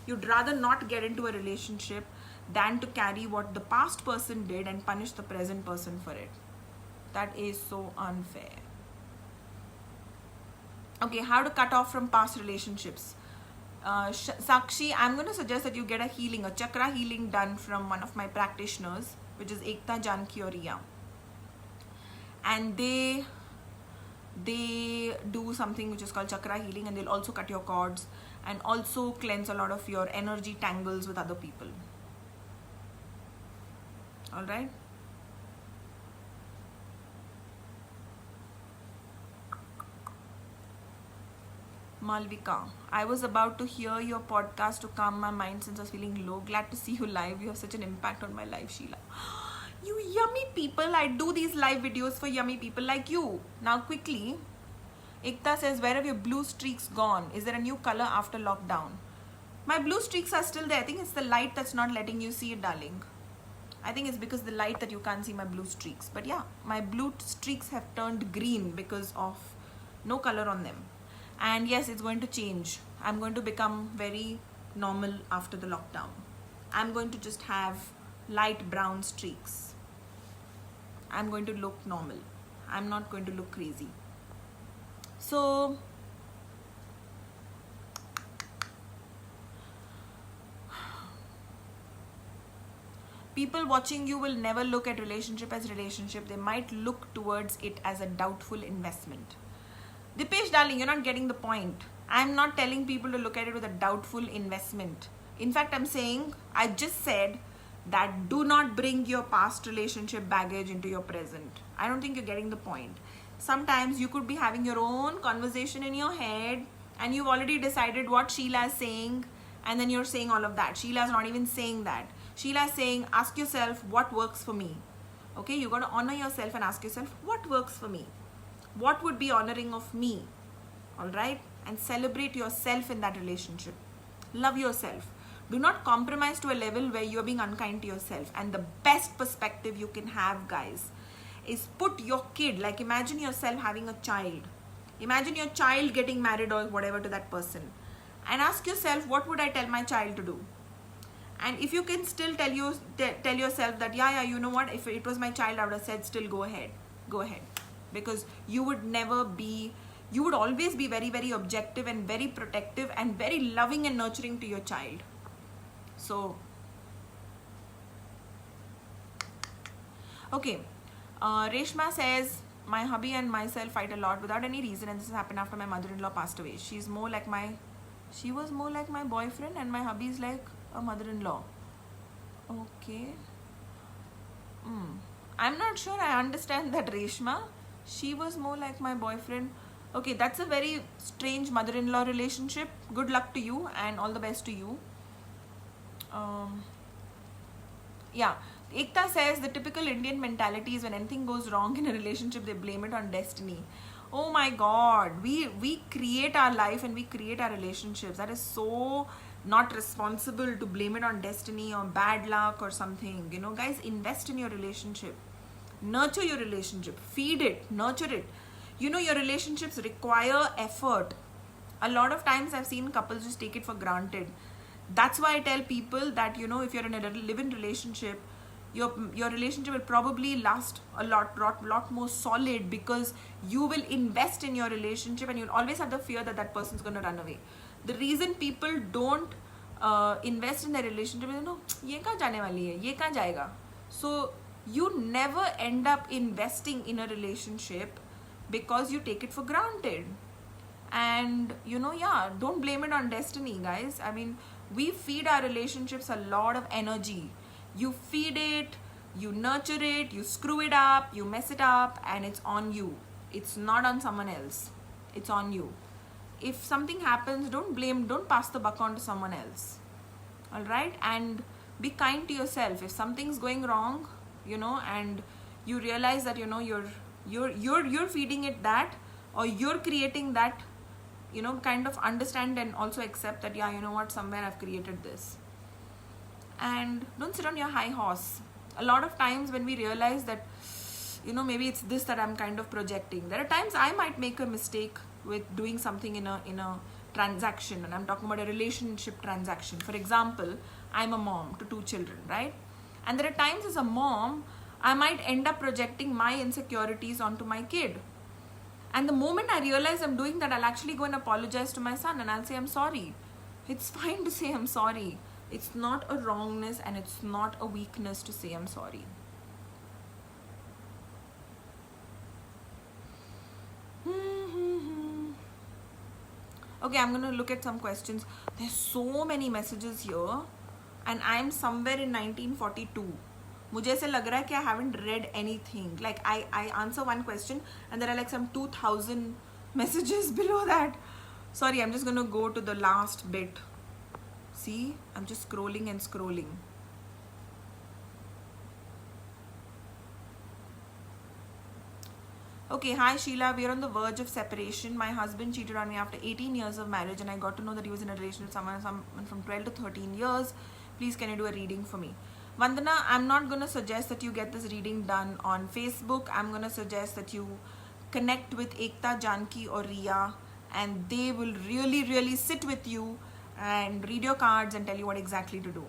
You'd rather not get into a relationship than to carry what the past person did and punish the present person for it. That is so unfair. Okay, how to cut off from past relationships. Sakshi, I'm going to suggest that you get a healing, a chakra healing done from one of my practitioners, which is Ekta Janki or Riya. And they do something which is called chakra healing, and they'll also cut your cords and also cleanse a lot of your energy tangles with other people. All right. Malvika, I was about to hear your podcast to calm my mind since I was feeling low. Glad to see you live. You have such an impact on my life, Sheila. You yummy people. I do these live videos for yummy people like you. Now quickly, Ekta says, where have your blue streaks gone? Is there a new color after lockdown? My blue streaks are still there. I think it's the light that's not letting you see it, darling. I think it's because the light that you can't see my blue streaks. But yeah, my blue streaks have turned green because of no color on them. And yes, it's going to change. I'm going to become very normal after the lockdown. I'm going to just have light brown streaks. I'm going to look normal. I'm not going to look crazy. So, people watching you will never look at relationship as relationship. They might look towards it as a doubtful investment. Dipesh, darling, you're not getting the point. I'm not telling people to look at it with a doubtful investment. In fact, I just said that do not bring your past relationship baggage into your present. I don't think you're getting the point. Sometimes you could be having your own conversation in your head and you've already decided what Sheila is saying, and then you're saying all of that. Sheila's not even saying that. Sheila is saying, ask yourself what works for me. Okay, you got to honor yourself and ask yourself what works for me. What would be honoring of me? All right? And celebrate yourself in that relationship. Love yourself. Do not compromise to a level where you're being unkind to yourself. And the best perspective you can have, guys, is put your kid, like imagine yourself having a child. Imagine your child getting married or whatever to that person. And ask yourself, what would I tell my child to do? And if you can still tell yourself that, yeah, you know what, if it was my child, I would have said, still go ahead. Go ahead. Because you would always be very, very objective and very protective and very loving and nurturing to your child. So, okay. Reshma says, my hubby and myself fight a lot without any reason, and this has happened after my mother-in-law passed away. She was more like my boyfriend, and my hubby is like a mother-in-law. Okay. I'm not sure I understand that, Reshma. She was more like my boyfriend. Okay, that's a very strange mother-in-law relationship. Good luck to you and all the best to you. Yeah. Ekta says the typical Indian mentality is when anything goes wrong in a relationship, they blame it on destiny. Oh my God. We create our life and we create our relationships. That is so not responsible to blame it on destiny or bad luck or something. You know, guys, invest in your relationship. Nurture your relationship. Feed it. Nurture it. You know, your relationships require effort. A lot of times I've seen couples just take it for granted. That's why I tell people that, you know, if you're in a live-in relationship, your relationship will probably last a lot more solid, because you will invest in your relationship and you'll always have the fear that that person's going to run away. The reason people don't invest in their relationship is, no, ye kahan jaane wali hai, ye kahan jayega. So you never end up investing in a relationship because you take it for granted. And you know, yeah, don't blame it on destiny, guys. I mean, we feed our relationships a lot of energy. You feed it, you nurture it, you screw it up, you mess it up, and it's on you. It's not on someone else. It's on you. If something happens, don't pass the buck on to someone else. All right? And be kind to yourself. If something's going wrong, you know, and you realize that, you know, you're feeding it that, or you're creating that, you know, kind of understand and also accept that, yeah, you know what, somewhere I've created this. And don't sit on your high horse. A lot of times when we realize that, maybe it's this that I'm kind of projecting. There are times I might make a mistake with doing something in a transaction, and I'm talking about a relationship transaction. For example, I'm a mom to 2 children, right? And there are times as a mom, I might end up projecting my insecurities onto my kid. And the moment I realize I'm doing that, I'll actually go and apologize to my son and I'll say, I'm sorry. It's fine to say I'm sorry. It's not a wrongness and it's not a weakness to say I'm sorry. Okay, I'm going to look at some questions. There's so many messages here and I'm somewhere in 1942. मुझे ऐसे लग रहा है कि I haven't read anything. Like I answer one question and there are like some 2000 messages below that. Sorry, I'm just going to go to the last bit. See, I'm just scrolling and scrolling. Okay, hi Sheila, we are on the verge of separation. My husband cheated on me after 18 years of marriage and I got to know that he was in a relationship with someone from 12 to 13 years. Please, can you do a reading for me? Vandana, I'm not going to suggest that you get this reading done on Facebook. I'm going to suggest that you connect with Ekta, Janki or Riya and they will really sit with you and read your cards and tell you what exactly to do.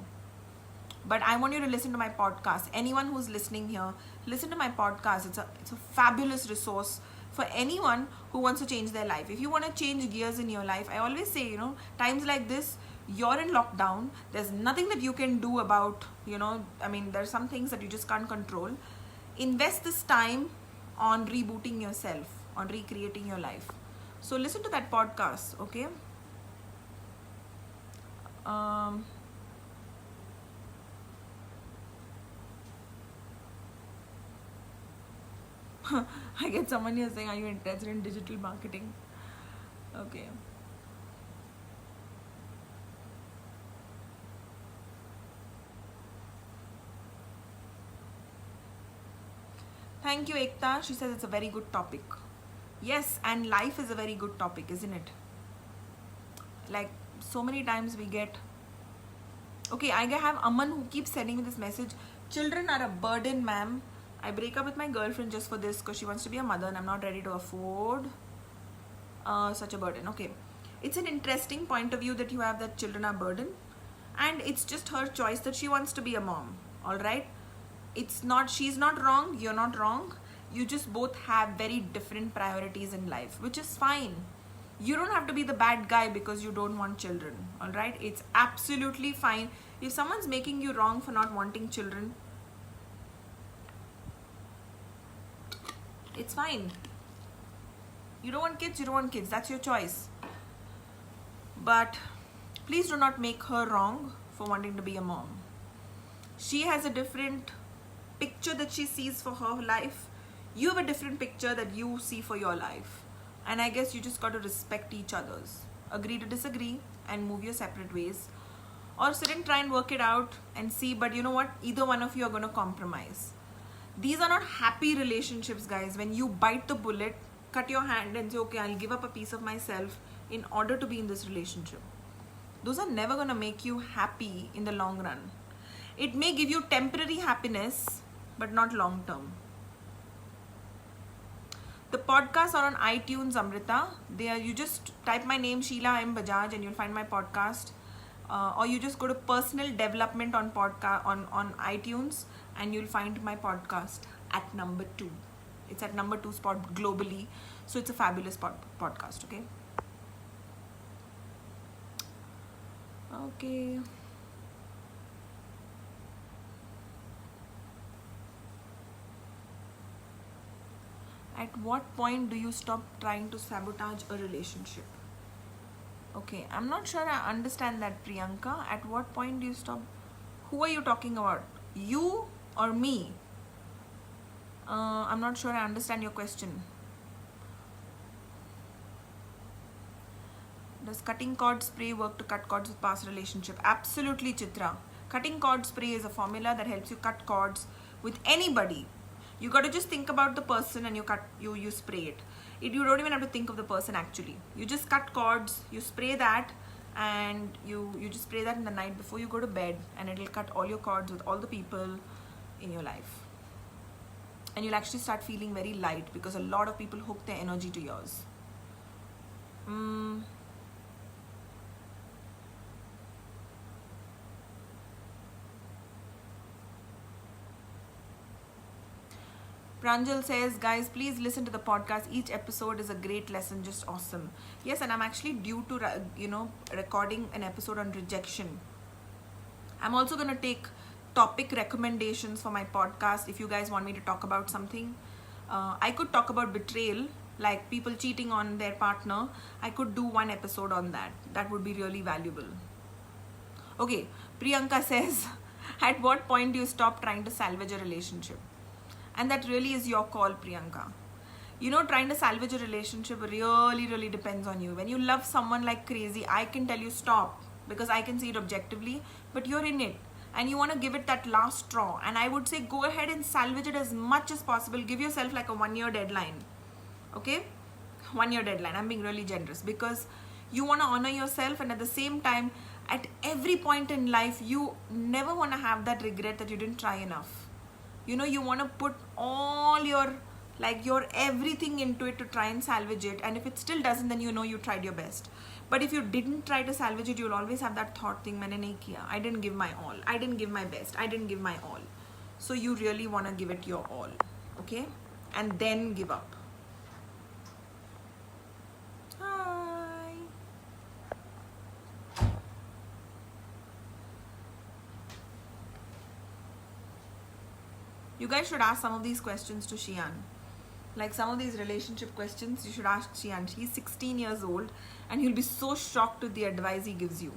But I want you to listen to my podcast. Anyone who's listening here, listen to my podcast. It's a fabulous resource for anyone who wants to change their life. If you want to change gears in your life, I always say, times like this, you're in lockdown. There's nothing that you can do about, there's some things that you just can't control. Invest this time on rebooting yourself, on recreating your life. So listen to that podcast, okay? I get someone here saying, are you interested in digital marketing? Okay. Thank you, Ekta. She says it's a very good topic. Yes, and life is a very good topic, isn't it? Like, so many times we get... Okay, I have Aman who keeps sending me this message. Children are a burden, ma'am. I break up with my girlfriend just for this because she wants to be a mother and I'm not ready to afford such a burden. Okay, it's an interesting point of view that you have, that children are burden, and it's just her choice that she wants to be a mom. All right, she's not wrong, you're not wrong. You just both have very different priorities in life, which is fine. You don't have to be the bad guy because you don't want children. All right, it's absolutely fine. If someone's making you wrong for not wanting children, it's fine. You don't want kids, that's your choice. But please do not make her wrong for wanting to be a mom. She has a different picture that she sees for her life. You have a different picture that you see for your life. And I guess you just got to respect each other's. Agree to disagree and move your separate ways. Or sit and try and work it out and see, but you know what? Either one of you are going to compromise. These are not happy relationships, guys. When you bite the bullet, cut your hand and say, okay, I'll give up a piece of myself in order to be in this relationship. Those are never going to make you happy in the long run. It may give you temporary happiness, but not long term. The podcasts are on iTunes, Amrita. You just type my name, Sheila M. Bajaj, and you'll find my podcast. Or you just go to personal development on iTunes and you'll find my podcast at number 2. It's at number 2 spot globally. So it's a fabulous podcast, okay? Okay. At what point do you stop trying to sabotage a relationship? Okay, I'm not sure I understand that, Priyanka. At what point do you stop? Who are you talking about? You or me? I'm not sure I understand your question. Does cutting cord spray work to cut cords with past relationship? Absolutely, Chitra. Cutting cord spray is a formula that helps you cut cords with anybody. You got to just think about the person and you spray it. You don't even have to think of the person actually. You just cut cords, you spray that, and you just spray that in the night before you go to bed, and it'll cut all your cords with all the people in your life. And you'll actually start feeling very light because a lot of people hook their energy to yours. Pranjal says, guys, please listen to the podcast. Each episode is a great lesson, just awesome. Yes, and I'm actually due to, recording an episode on rejection. I'm also going to take topic recommendations for my podcast if you guys want me to talk about something. I could talk about betrayal, like people cheating on their partner. I could do one episode on that. That would be really valuable. Okay, Priyanka says, at what point do you stop trying to salvage a relationship? And that really is your call, Priyanka. Trying to salvage a relationship really, really depends on you. When you love someone like crazy, I can tell you stop because I can see it objectively, but you're in it and you want to give it that last straw. And I would say go ahead and salvage it as much as possible. Give yourself like a 1-year deadline. Okay? 1-year deadline. I'm being really generous because you want to honor yourself, and at the same time, at every point in life, you never want to have that regret that you didn't try enough. You want to put all your everything into it to try and salvage it, and if it still doesn't, then you tried your best. But if you didn't try to salvage it, you'll always have that thought thing, maine nahi kiya, I didn't give my all, I didn't give my best, I didn't give my all. So you really want to give it your all, okay? And then give up. Hi. You guys should ask some of these questions to Shian. Like some of these relationship questions, you should ask Shian. He's 16 years old and he'll be so shocked with the advice he gives you.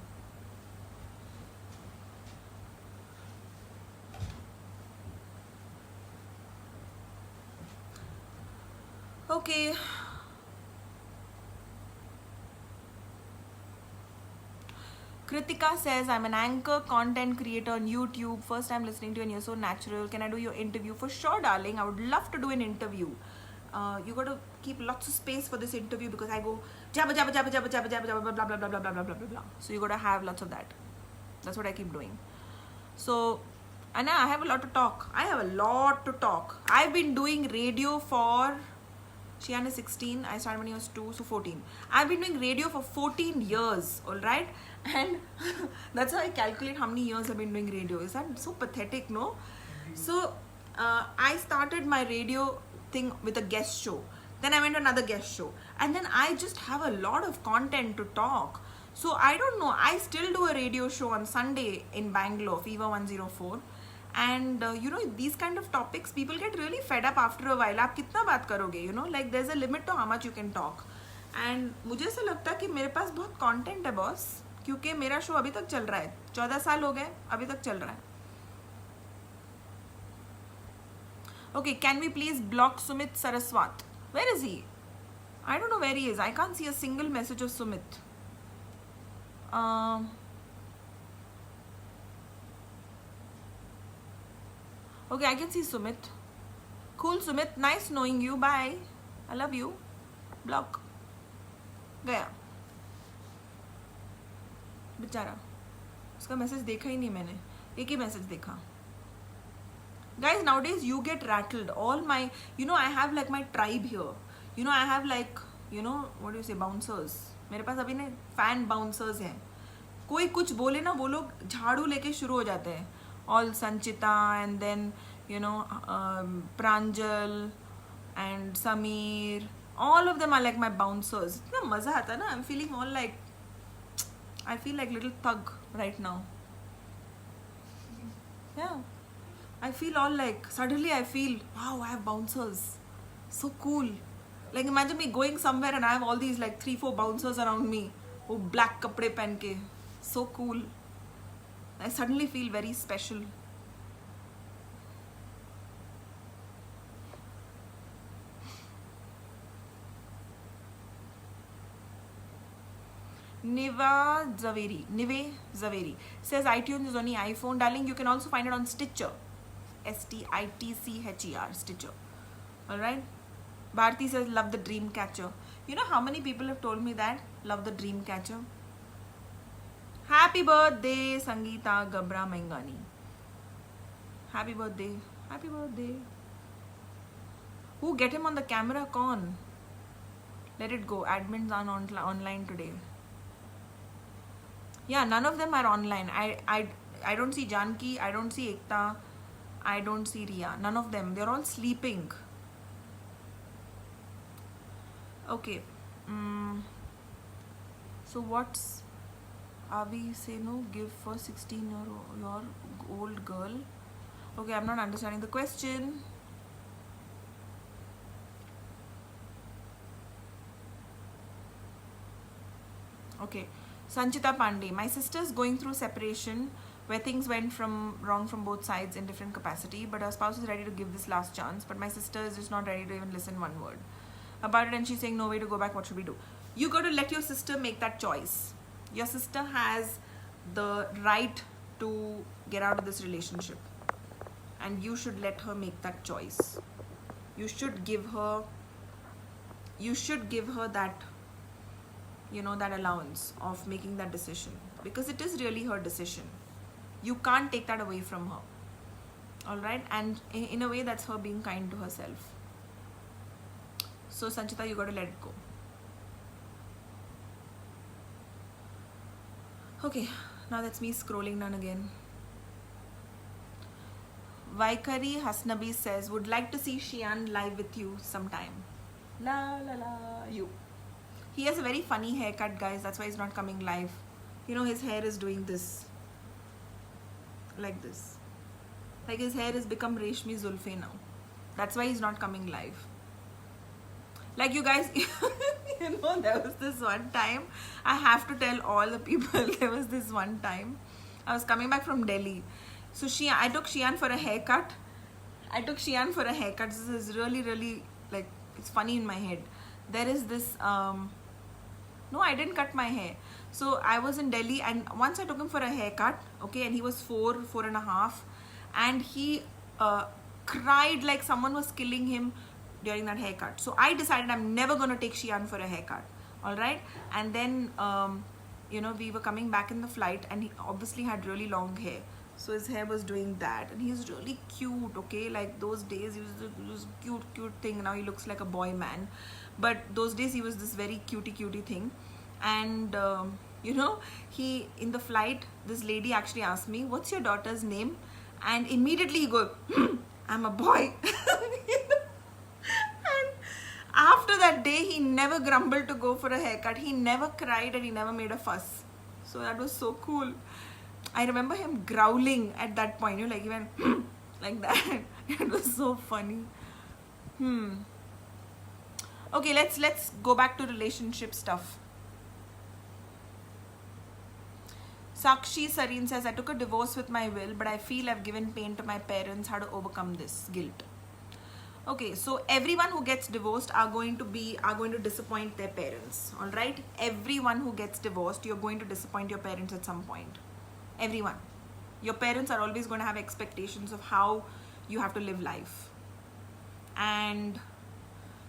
Okay. Kritika says, I'm an anchor, content creator on YouTube. First time listening to you and you're so natural. Can I do your interview? For sure, darling. I would love to do an interview. You got to keep lots of space for this interview because I go jabba jabba jabba jabba jabba jabba jabba blah blah blah blah blah blah blah blah blah. So you got to have lots of that. That's what I keep doing. So, Anna, I have a lot to talk. I have a lot to talk. I've been doing radio for... Shian is 16. I started when he was 2, so 14. I've been doing radio for 14 years, alright? And that's how I calculate how many years I've been doing radio. Is that so pathetic, no? So, I started my radio thing with a guest show. Then I went to another guest show. And then I just have a lot of content to talk. So, I don't know. I still do a radio show on Sunday in Bangalore, Fever 104. And these kind of topics, people get really fed up after a while. आप कितना बात करोगे, like there's a limit to how much you can talk. And मुझे ऐसा लगता है कि मेरे पास बहुत content है बॉस, क्योंकि मेरा शो अभी तक चल रहा है. 14 साल हो गए, अभी तक चल रहा है. Okay, can we please block Sumit Saraswat? Where is he? I don't know where he is. I can't see a single message of Sumit. Okay, I can see Sumit. Cool, Sumit. Nice knowing you. Bye. I love you. Block. गया. बेचारा. उसका message देखा ही नहीं मैंने. एक ही message देखा. Guys, nowadays you get rattled. All my, I have like my tribe here. I have like, what do you say, bouncers. मेरे पास अभी ने fan bouncers हैं. कोई कुछ बोले ना, वो लोग झाड़ू लेके शुरू हो जाते हैं. All Sanchita and then Pranjal and Sameer, all of them are like my bouncers. इतना मजा आता ना. I'm feeling all like, I feel like little thug right now. Yeah, I feel all like, suddenly I feel, wow, I have bouncers, so cool. Like imagine me going somewhere and I have all these like 3-4 bouncers around me, वो black कपड़े पहन के, so cool. I suddenly feel very special. Nive Zaveri says iTunes is only iPhone. Darling, you can also find it on Stitcher. Stitcher. Stitcher. Alright? Bharti says love the dream catcher. You know how many people have told me that? Love the dream catcher. Happy birthday, Sangeeta Gabra Mengani. Happy birthday. Happy birthday. Who get him on the camera? Con. Let it go. Admins are online today. Yeah, none of them are online. I don't see Janki. I don't see Ekta. I don't see Ria. None of them. They're all sleeping. Okay. So what's Avi say no give for 16-year-old girl? Okay, I'm not understanding the question. Okay, Sanchita Pandey. My sister's going through separation where things went wrong from both sides in different capacity, but her spouse is ready to give this last chance, but my sister is just not ready to even listen one word about it, and she's saying no way to go back. What should we do? You got to let your sister make that choice. Your sister has the right to get out of this relationship, and you should let her make that choice. You should give her that, you know, that allowance of making that decision, because it is really her decision. You can't take that away from her. All right, and in a way that's her being kind to herself. So Sanchita, you got to let it go. Okay, now that's me scrolling down again. Vaikari Hasnabi says, would like to see Shian live with you sometime. La la la, you. He has a very funny haircut, guys. That's why he's not coming live. You know, his hair is doing this. Like this. Like his hair has become Reshmi Zulfi now. That's why he's not coming live. Like you guys, you know, there was this one time, I have to tell all the people, there was this one time, I was coming back from Delhi. So I took Shian for a haircut. This is really, really, like, it's funny in my head. There is this, no, I didn't cut my hair. So I was in Delhi, and once I took him for a haircut, okay, and he was 4.5, and he cried like someone was killing him during that haircut. So I decided I'm never going to take Shian for a haircut. All right. And then, you know, we were coming back in the flight, and he obviously had really long hair. So his hair was doing that, and he's really cute, okay? Like those days he was cute thing. Now he looks like a boy man. But those days he was this very cutie thing. And, you know, in the flight, this lady actually asked me, what's your daughter's name? And immediately he goes, I'm a boy. After that day, he never grumbled to go for a haircut. He never cried, and he never made a fuss. So that was so cool. I remember him growling at that point. You know, like he went like that. It was so funny. Okay, let's go back to relationship stuff. Sakshi Sareen says, I took a divorce with my will, but I feel I've given pain to my parents. How to overcome this guilt? Okay, so everyone who gets divorced are going to disappoint their parents. All right, everyone who gets divorced, you're going to disappoint your parents at some point. Everyone. Your parents are always going to have expectations of how you have to live life, and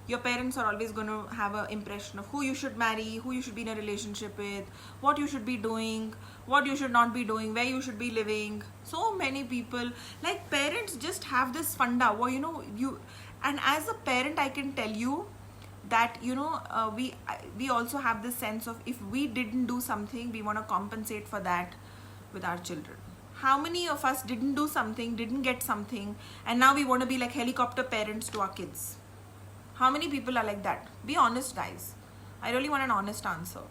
your parents are always going to have an impression of who you should marry, who you should be in a relationship with, what you should be doing, what you should not be doing, where you should be living. So many people, like, parents just have this funda. Well, you know, and as a parent, I can tell you that, you know, we also have this sense of, if we didn't do something, we want to compensate for that with our children. How many of us didn't do something, didn't get something, and now we want to be like helicopter parents to our kids? How many people are like that? Be honest, guys. I really want an honest answer.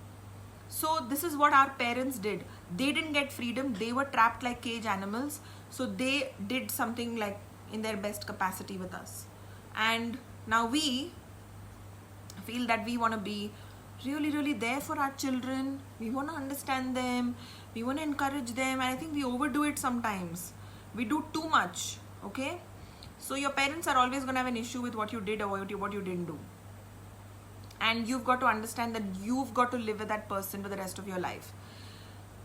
So this is what our parents did. They didn't get freedom. They were trapped like cage animals. So they did something like in their best capacity with us. And now we feel that we want to be really, really there for our children. We want to understand them. We want to encourage them. And I think we overdo it sometimes. We do too much. Okay? So your parents are always going to have an issue with what you did or what you didn't do. And you've got to understand that you've got to live with that person for the rest of your life.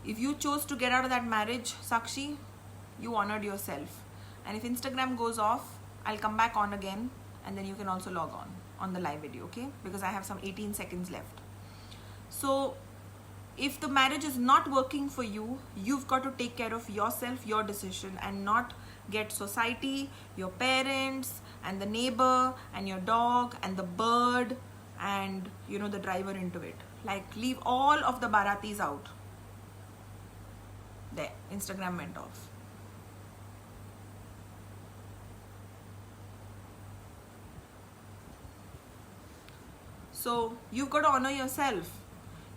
If you chose to get out of that marriage, Sakshi, you honored yourself. And if Instagram goes off, I'll come back on again, and then you can also log on the live video, okay? Because I have some 18 seconds left. So if the marriage is not working for you, you've got to take care of yourself, your decision, and not Get society, your parents, and the neighbor, and your dog, and the bird, and the driver into it. Like, leave all of the Baratis out. There, Instagram went off. So you've got to honor yourself.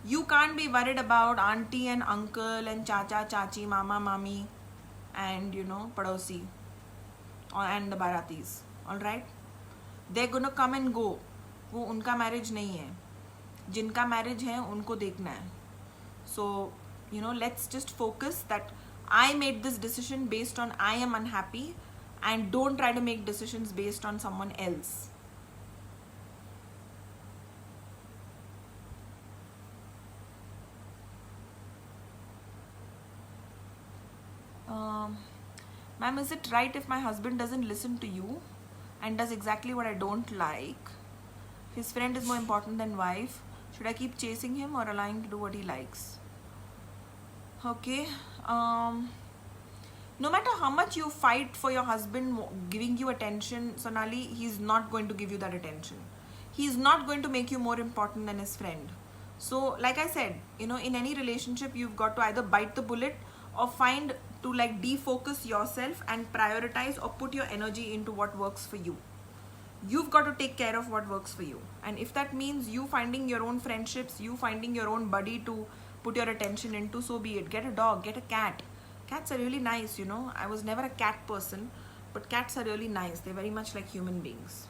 You can't be worried about auntie and uncle and chacha, chachi, mama, mami, and padosi and the Baratis. Alright? They're gonna come and go. वो उनका marriage नहीं है. जिनका marriage है उनको देखना है. So let's just focus that I made this decision based on I am unhappy, and don't try to make decisions based on someone else. Ma'am, is it right if my husband doesn't listen to you and does exactly what I don't like? His friend is more important than wife. Should I keep chasing him or allowing him to do what he likes? Okay. No matter how much you fight for your husband giving you attention, Sonali, he's not going to give you that attention. He's not going to make you more important than his friend. So, like I said, in any relationship, you've got to either bite the bullet or find to defocus yourself and prioritize or put your energy into what works for you. You've got to take care of what works for you. And if that means you finding your own friendships, you finding your own buddy to put your attention into, so be it. Get a dog, get a cat. Cats are really nice, I was never a cat person, but cats are really nice. They're very much like human beings.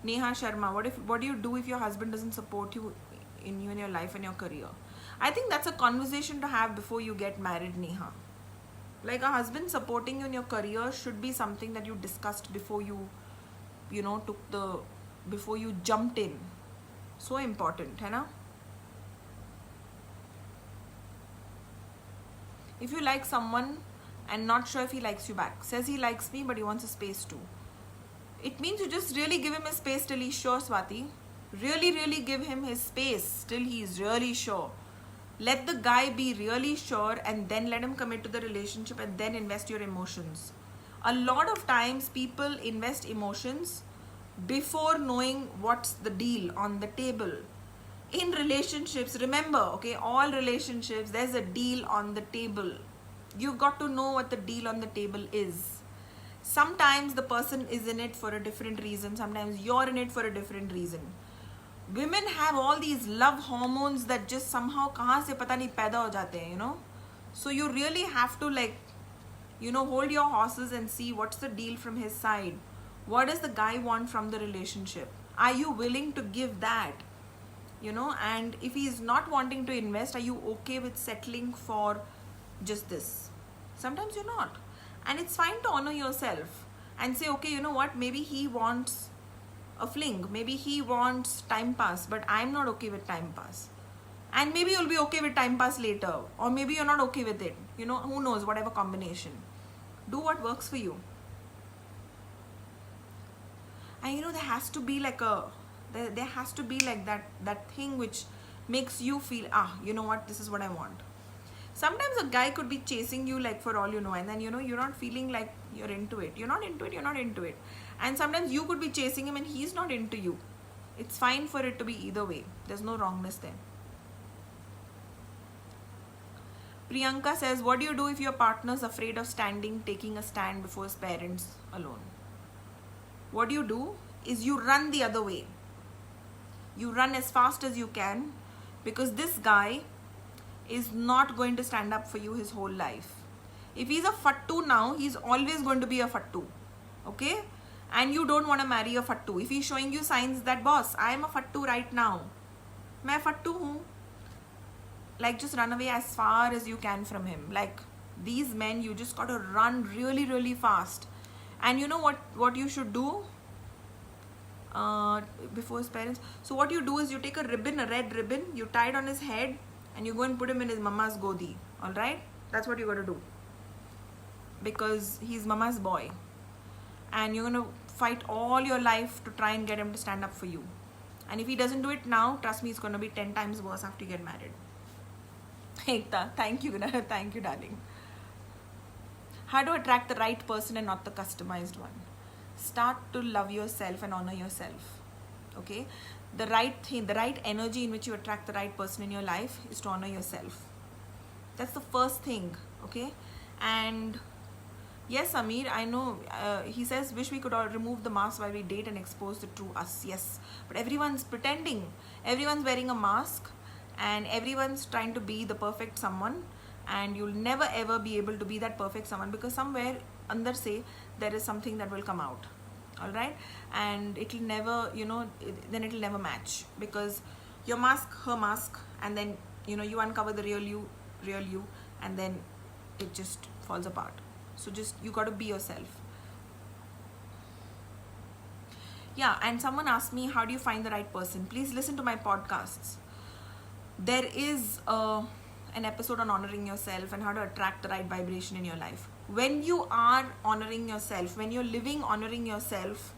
Neha Sharma, what do you do if your husband doesn't support you in your life and your career? I think that's a conversation to have before you get married, Neha. Like, a husband supporting you in your career should be something that you discussed before you, before you jumped in. So important, hai na? If you like someone and not sure if he likes you back, says he likes me but he wants a space too, it means you just really give him his space till he's sure, Swati. Really, really give him his space till he's really sure. Let the guy be really sure and then let him commit to the relationship and then invest your emotions. A lot of times people invest emotions before knowing what's the deal on the table. In relationships, remember, okay, all relationships, there's a deal on the table. You've got to know what the deal on the table is. Sometimes the person is in it for a different reason. Sometimes you're in it for a different reason. Women have all these love hormones that just somehow kahan se pata nahi paida ho jate hain, So you really have to hold your horses and see what's the deal from his side. What does the guy want from the relationship? Are you willing to give that? And if he's not wanting to invest, are you okay with settling for just this? Sometimes you're not. And it's fine to honor yourself and say, okay, you know what, maybe he wants a fling, maybe he wants time pass, but I'm not okay with time pass. And maybe you'll be okay with time pass later, or maybe you're not okay with it. Who knows, whatever combination. Do what works for you. And there has to be there has to be that thing which makes you feel, you know what, this is what I want. Sometimes a guy could be chasing you for all you know, and then you're not feeling like you're into it. You're not into it. And sometimes you could be chasing him and he's not into you. It's fine for it to be either way. There's no wrongness there. Priyanka says, what do you do if your partner's afraid of taking a stand before his parents alone? What you do is you run the other way. You run as fast as you can, because this guy is not going to stand up for you his whole life. If he's a fattu now, he's always going to be a fattu. Okay? And you don't want to marry a fattu. If he's showing you signs that, boss, I am a fattu right now, main fattu hu, just run away as far as you can from him. These men, you just got to run really, really fast. And you know what you should do before his parents? So what you do is you take a red ribbon, you tie it on his head, and you go and put him in his mama's godi. Alright? That's what you got to do. Because he's mama's boy. And you're going to fight all your life to try and get him to stand up for you. And if he doesn't do it now, trust me, it's going to be 10 times worse after you get married. Ekta, thank you, darling. How to attract the right person and not the customized one. Start to love yourself and honor yourself. Okay, the right thing, the right energy in which you attract the right person in your life is to honor yourself. That's the first thing. Okay, and yes, Amir, I know. He says, wish we could all remove the mask while we date and expose the true us. Yes, but everyone's pretending. Everyone's wearing a mask, and everyone's trying to be the perfect someone. And you'll never ever be able to be that perfect someone, because somewhere under say there is something that will come out. All right, and it'll never, then it'll never match, because your mask, her mask, and then you uncover the real you, and then it just falls apart. So just, you got to be yourself. Yeah, and someone asked me, how do you find the right person? Please listen to my podcasts. There is an episode on honoring yourself and how to attract the right vibration in your life. When you are honoring yourself, when you're living honoring yourself,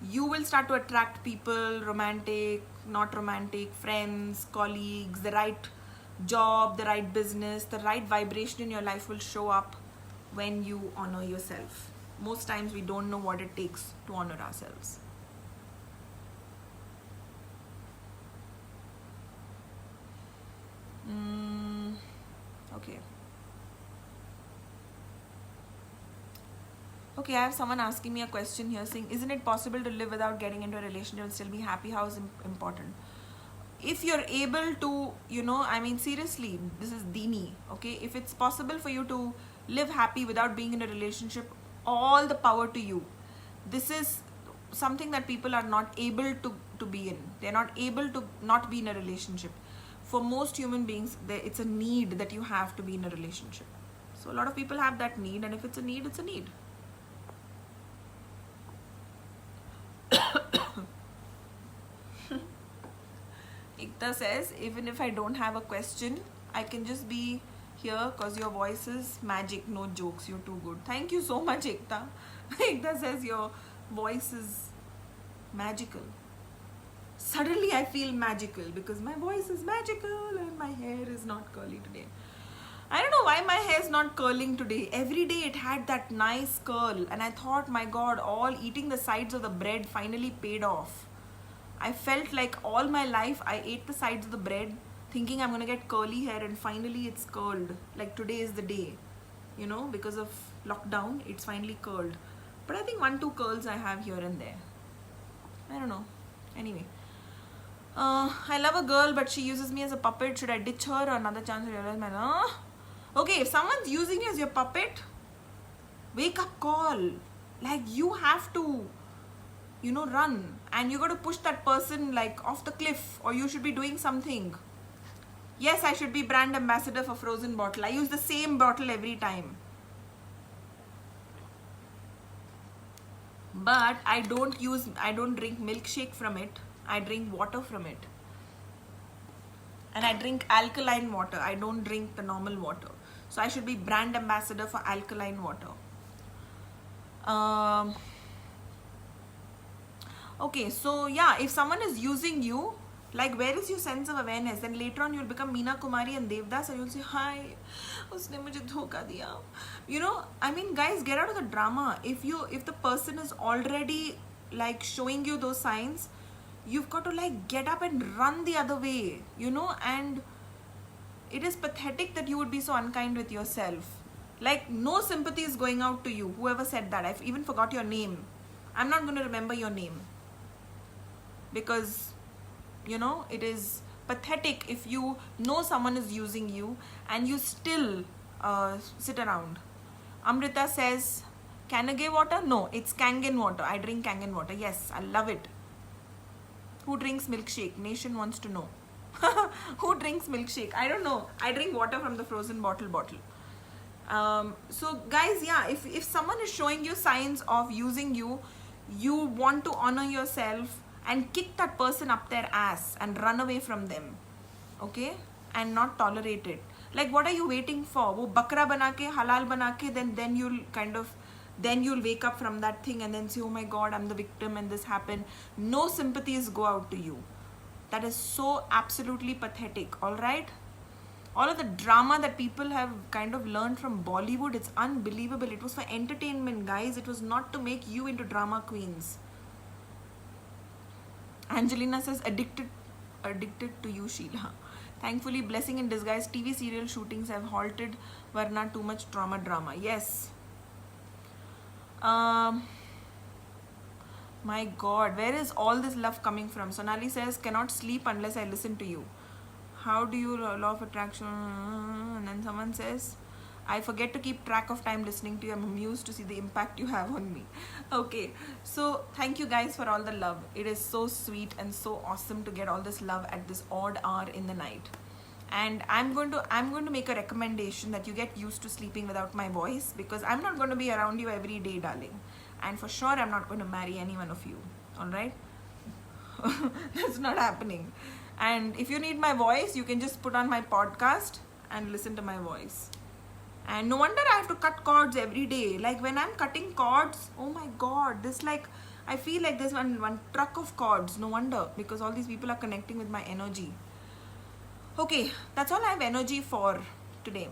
you will start to attract people, romantic, not romantic, friends, colleagues, the right job, the right business, the right vibration in your life will show up when you honor yourself. Most times we don't know what it takes to honor ourselves. Okay. Okay, I have someone asking me a question here saying, isn't it possible to live without getting into a relationship and still be happy? How is important? If you're able to, seriously, this is Dini, okay? If it's possible for you to live happy without being in a relationship, all the power to you. This is something that people are not able to be in. They're not able to not be in a relationship. For most human beings, it's a need that you have to be in a relationship. So a lot of people have that need, and if it's a need, it's a need. Ikta says, even if I don't have a question, I can just be here because your voice is magic, no jokes, you're too good. Thank you so much, Ikta. Ikta says your voice is magical. Suddenly I feel magical because my voice is magical and my hair is not curly today. I don't know why my hair is not curling today. Every day it had that nice curl, and I thought, my God, all eating the sides of the bread finally paid off. I felt like all my life I ate the sides of the bread thinking I'm gonna get curly hair, and finally it's curled. Like today is the day, because of lockdown, it's finally curled. But I think 1-2 curls I have here and there. I don't know. Anyway. I love a girl, but she uses me as a puppet. Should I ditch her or another chance to realize my... Okay, if someone's using you as your puppet, wake up call. Like, you have to, run. And you got to push that person like off the cliff, or you should be doing something. Yes, I should be brand ambassador for Frozen bottle. I use the same bottle every time. But I don't drink milkshake from it. I drink water from it. And I drink alkaline water. I don't drink the normal water. So I should be brand ambassador for alkaline water. Okay, so yeah, if someone is using you, like, where is your sense of awareness? Then later on you'll become Meena Kumari and Devdas, and you'll say, hi, usne mujhe dhoka diya. Guys, get out of the drama. If the person is already like showing you those signs, you've got to like get up and run the other way, and it is pathetic that you would be so unkind with yourself. Like, no sympathy is going out to you. Whoever said that, I've even forgot your name. I'm not going to remember your name, because it is pathetic if you know someone is using you and you still sit around. Amrita says, Kangen water? No, it's Kangen water. I drink Kangen water. Yes, I love it. Who drinks milkshake? Nation wants to know. Who drinks milkshake? I don't know. I drink water from the Frozen bottle. So guys, yeah, if someone is showing you signs of using you, you want to honor yourself and kick that person up their ass and run away from them. Okay? And not tolerate it. Like, what are you waiting for? Wo bakra banake, halal banake, then you'll wake up from that thing and then say, oh my God, I'm the victim and this happened. No sympathies go out to you. That is so absolutely pathetic, alright? All of the drama that people have kind of learned from Bollywood, it's unbelievable. It was for entertainment, guys. It was not to make you into drama queens. Angelina says, addicted to you, Sheila. Thankfully, blessing in disguise, TV serial shootings have halted, varna too much drama. Yes. My God, where is all this love coming from? Sonali says, cannot sleep unless I listen to you. How do you law of attraction? And then someone says, I forget to keep track of time listening to you. I'm amused to see the impact you have on me. Okay, so thank you guys for all the love. It is so sweet and so awesome to get all this love at this odd hour in the night. And I'm going to make a recommendation that you get used to sleeping without my voice, because I'm not going to be around you every day, darling. And for sure, I'm not going to marry any one of you. All right? That's not happening. And if you need my voice, you can just put on my podcast and listen to my voice. And no wonder I have to cut cords every day. Like when I'm cutting cords, oh my God, this like, I feel like there's one truck of cords. No wonder, because all these people are connecting with my energy. Okay, that's all I have energy for today.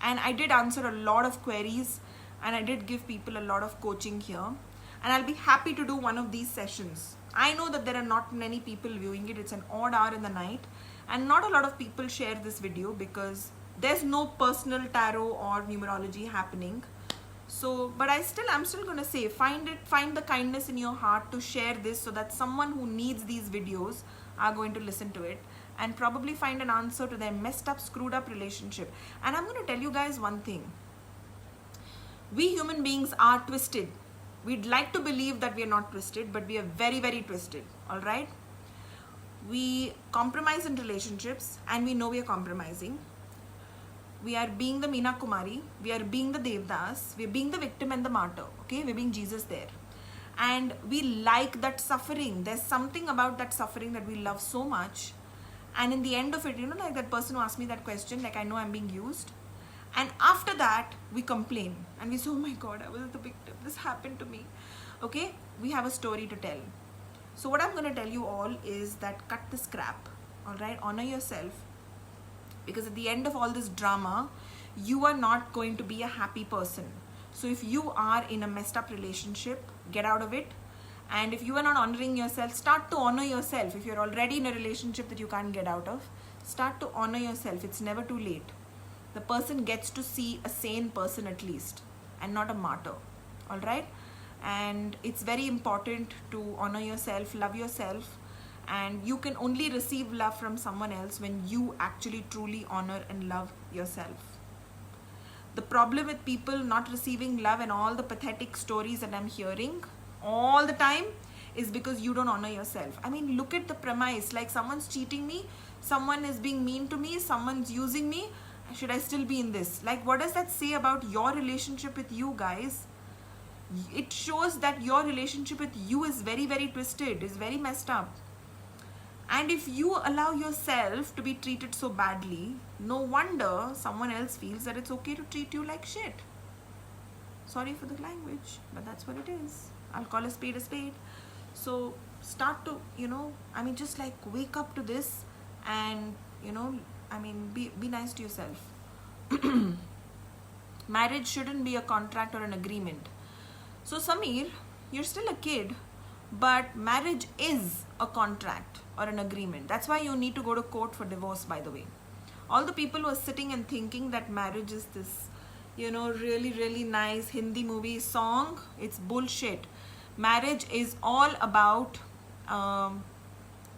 And I did answer a lot of queries, and I did give people a lot of coaching here. And I'll be happy to do one of these sessions. I know that there are not many people viewing it. It's an odd hour in the night, and not a lot of people share this video because there's no personal tarot or numerology happening. So, but I'm still gonna say, find the kindness in your heart to share this, so that someone who needs these videos are going to listen to it and probably find an answer to their messed up, screwed up relationship. And I'm gonna tell you guys one thing. We human beings are twisted. We'd like to believe that we are not twisted, but we are very, very twisted. All right? We compromise in relationships, and we know we are compromising. We are being the Meena Kumari. We are being the Devdas. We are being the victim and the martyr. Okay? We're being Jesus there. And we like that suffering. There's something about that suffering that we love so much. And in the end of it, you know, like that person who asked me that question, like, I know I'm being used. And after that, we complain. And we say, oh my God, I was the victim. This happened to me. Okay? We have a story to tell. So what I'm going to tell you all is that cut this crap. Alright? Honor yourself. Because at the end of all this drama, you are not going to be a happy person. So if you are in a messed up relationship, get out of it. And if you are not honoring yourself, start to honor yourself. If you're already in a relationship that you can't get out of, start to honor yourself. It's never too late. The person gets to see a sane person at least, and not a martyr. All right? And it's very important to honor yourself, love yourself, and you can only receive love from someone else when you actually truly honor and love yourself. The problem with people not receiving love and all the pathetic stories that I'm hearing all the time is because you don't honor yourself. I mean, look at the premise. Like, someone's cheating me, someone is being mean to me, someone's using me. Should I still be in this? Like, what does that say about your relationship with you, guys? It shows that your relationship with you is very, very twisted, is very messed up. And if you allow yourself to be treated so badly, no wonder someone else feels that it's okay to treat you like shit. Sorry for the language, but that's what it is. I'll call a spade a spade. So start to, I mean, just like wake up to this and, I mean, be nice to yourself. Marriage shouldn't be a contract or an agreement. So Samir, you're still a kid, but marriage is a contract or an agreement. That's why you need to go to court for divorce, by the way. All the people who are sitting and thinking that marriage is this, really, really nice Hindi movie song, it's bullshit. Marriage is all about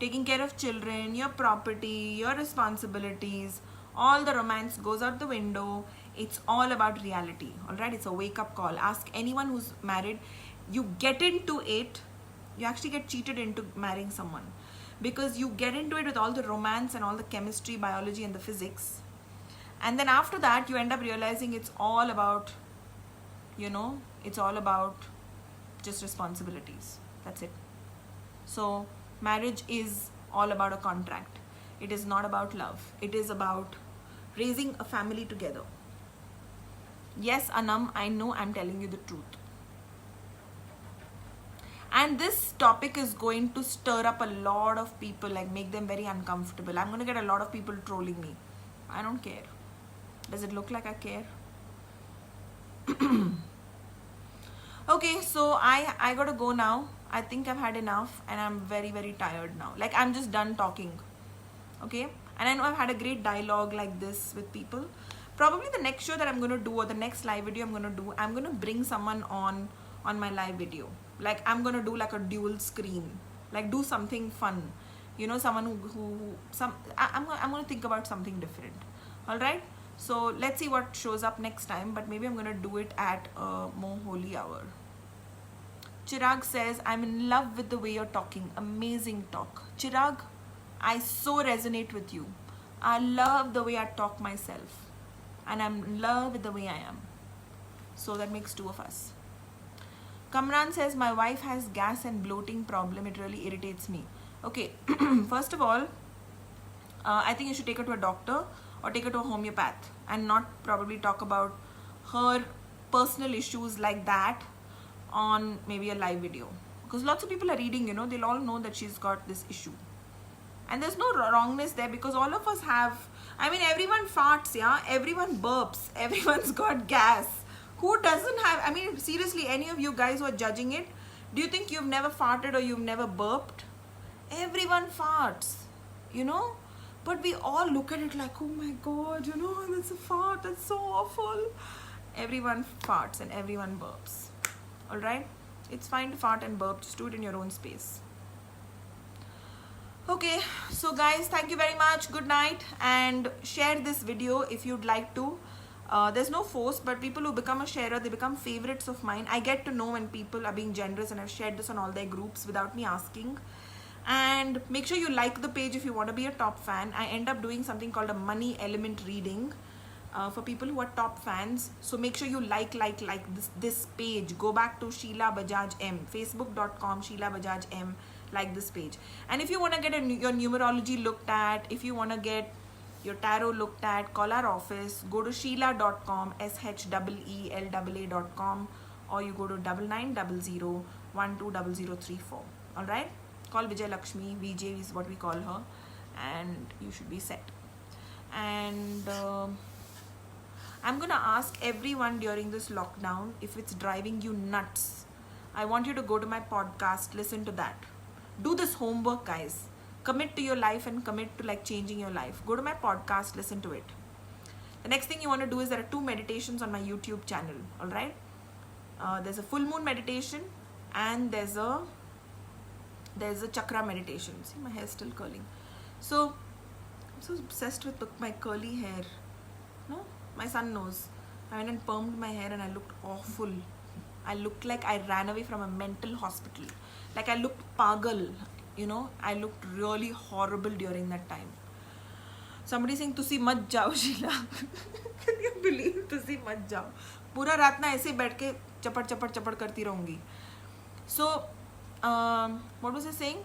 taking care of children, your property, your responsibilities. All the romance goes out the window. It's all about reality. All right, it's a wake-up call. Ask anyone who's married. You get into it, you actually get cheated into marrying someone, because you get into it with all the romance and all the chemistry, biology, and the physics, and then after that you end up realizing it's all about, it's all about just responsibilities. That's it. So marriage is all about a contract. It is not about love. It is about raising a family together. Yes, Anam, I know I'm telling you the truth. And this topic is going to stir up a lot of people, like make them very uncomfortable. I'm going to get a lot of people trolling me. I don't care. Does it look like I care? Okay, so I gotta go now. I think I've had enough and I'm very, very tired now. Like, I'm just done talking. Okay, and I know I've had a great dialogue like this with people. Probably the next show that I'm gonna do, or the next live video I'm gonna do, I'm gonna bring someone on my live video. Like, I'm gonna do like a dual screen, like do something fun, you know, someone I'm gonna think about something different. All right, so let's see what shows up next time, but maybe I'm gonna do it at a more holy hour. Chirag says, I'm in love with the way you're talking. Amazing talk. Chirag, I so resonate with you. I love the way I talk myself. And I'm in love with the way I am. So that makes two of us. Kamran says, my wife has gas and bloating problem. It really irritates me. Okay, first of all, I think you should take her to a doctor or take her to a homeopath and not probably talk about her personal issues like that on maybe a live video. Because lots of people are reading, you know, they'll all know that she's got this issue. And there's no wrongness there because all of us have, I mean, everyone farts, yeah? Everyone burps. Everyone's got gas. Who doesn't have, I mean, seriously, any of you guys who are judging it, do you think you've never farted or you've never burped? Everyone farts, you know? But we all look at it like, oh my God, you know, that's a fart, that's so awful. Everyone farts and everyone burps. All right? It's fine to fart and burp, just do it in your own space. Okay, so guys, thank you very much. Good night, and share this video if you'd like to. There's no force, but people who become a sharer, they become favorites of mine. I get to know when people are being generous, and I've shared this on all their groups without me asking. And make sure you like the page if you want to be a top fan. I end up doing something called a money element reading for people who are top fans. So make sure you like this page. Go back to Sheila Bajaj M, facebook.com Sheila Bajaj M. Like this page. And if you want to get your numerology looked at, if you want to get your tarot looked at, call our office. Go to sheila.com, SHEELAA.com, or you go to 9900120034. All right, call Vijay Lakshmi. VJ is what we call her, and you should be set. And I'm gonna ask everyone during this lockdown, if it's driving you nuts, I want you to go to my podcast, listen to that. Do this homework, guys. Commit to your life and commit to like changing your life. Go to my podcast, listen to it. The next thing you want to do is, there are 2 meditations on my YouTube channel. All right. There's a full moon meditation and there's a chakra meditation. See, my hair is still curling. So I'm so obsessed with my curly hair. No, my son knows. I went and permed my hair and I looked awful. I looked like I ran away from a mental hospital. Like I looked pagal, you know. I looked really horrible during that time. Somebody saying, "Tusi mat jao, Sheila." Can you believe tusi mat jao? पूरा रात ना ऐसे बैठ के चपड़ करती रहूँगी. So, what was I saying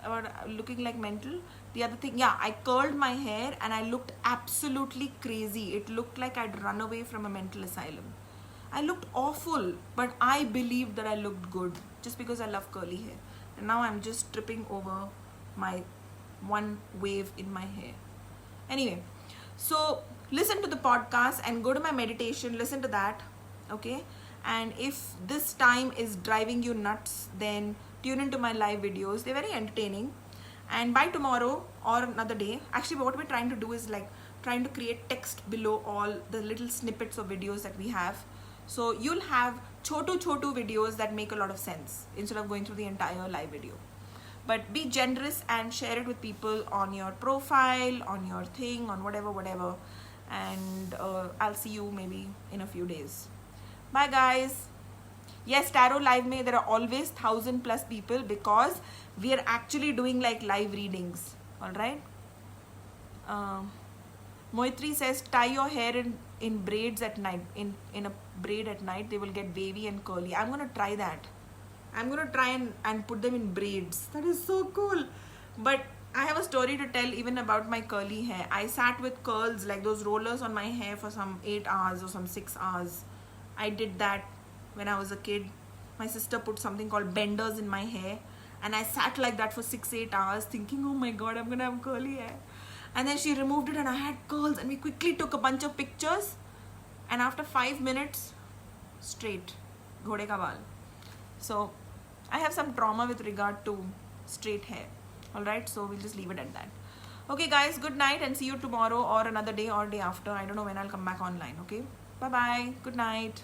about looking like mental? The other thing, yeah, I curled my hair and I looked absolutely crazy. It looked like I'd run away from a mental asylum. I looked awful, but I believed that I looked good just because I love curly hair. And now I'm just tripping over my one wave in my hair. Anyway, so listen to the podcast and go to my meditation, listen to that, okay? And if this time is driving you nuts, then tune into my live videos. They're very entertaining. And by tomorrow or another day, actually what we're trying to do is like trying to create text below all the little snippets of videos that we have. So you'll have chotu videos that make a lot of sense instead of going through the entire live video. But be generous and share it with people on your profile, on your thing, on whatever. And I'll see you maybe in a few days. Bye guys. Yes, Tarot Live mein there are always 1,000+ people because we are actually doing like live readings. Alright. Moitri says, tie your hair in braids at night, in a braid at night. They will get wavy and curly. I'm going to try that. I'm going to try and put them in braids. That is so cool. But I have a story to tell even about my curly hair. I sat with curls, like those rollers on my hair for some 8 hours or some 6 hours. I did that when I was a kid. My sister put something called benders in my hair. And I sat like that for 6-8 hours thinking, oh my God, I'm going to have curly hair. And then she removed it and I had curls, and we quickly took a bunch of pictures, and after 5 minutes, straight, घोड़े का बाल. So I have some trauma with regard to straight hair. Alright, so we'll just leave it at that. Okay guys, good night and see you tomorrow or another day or day after. I don't know when I'll come back online. Okay, bye bye, good night.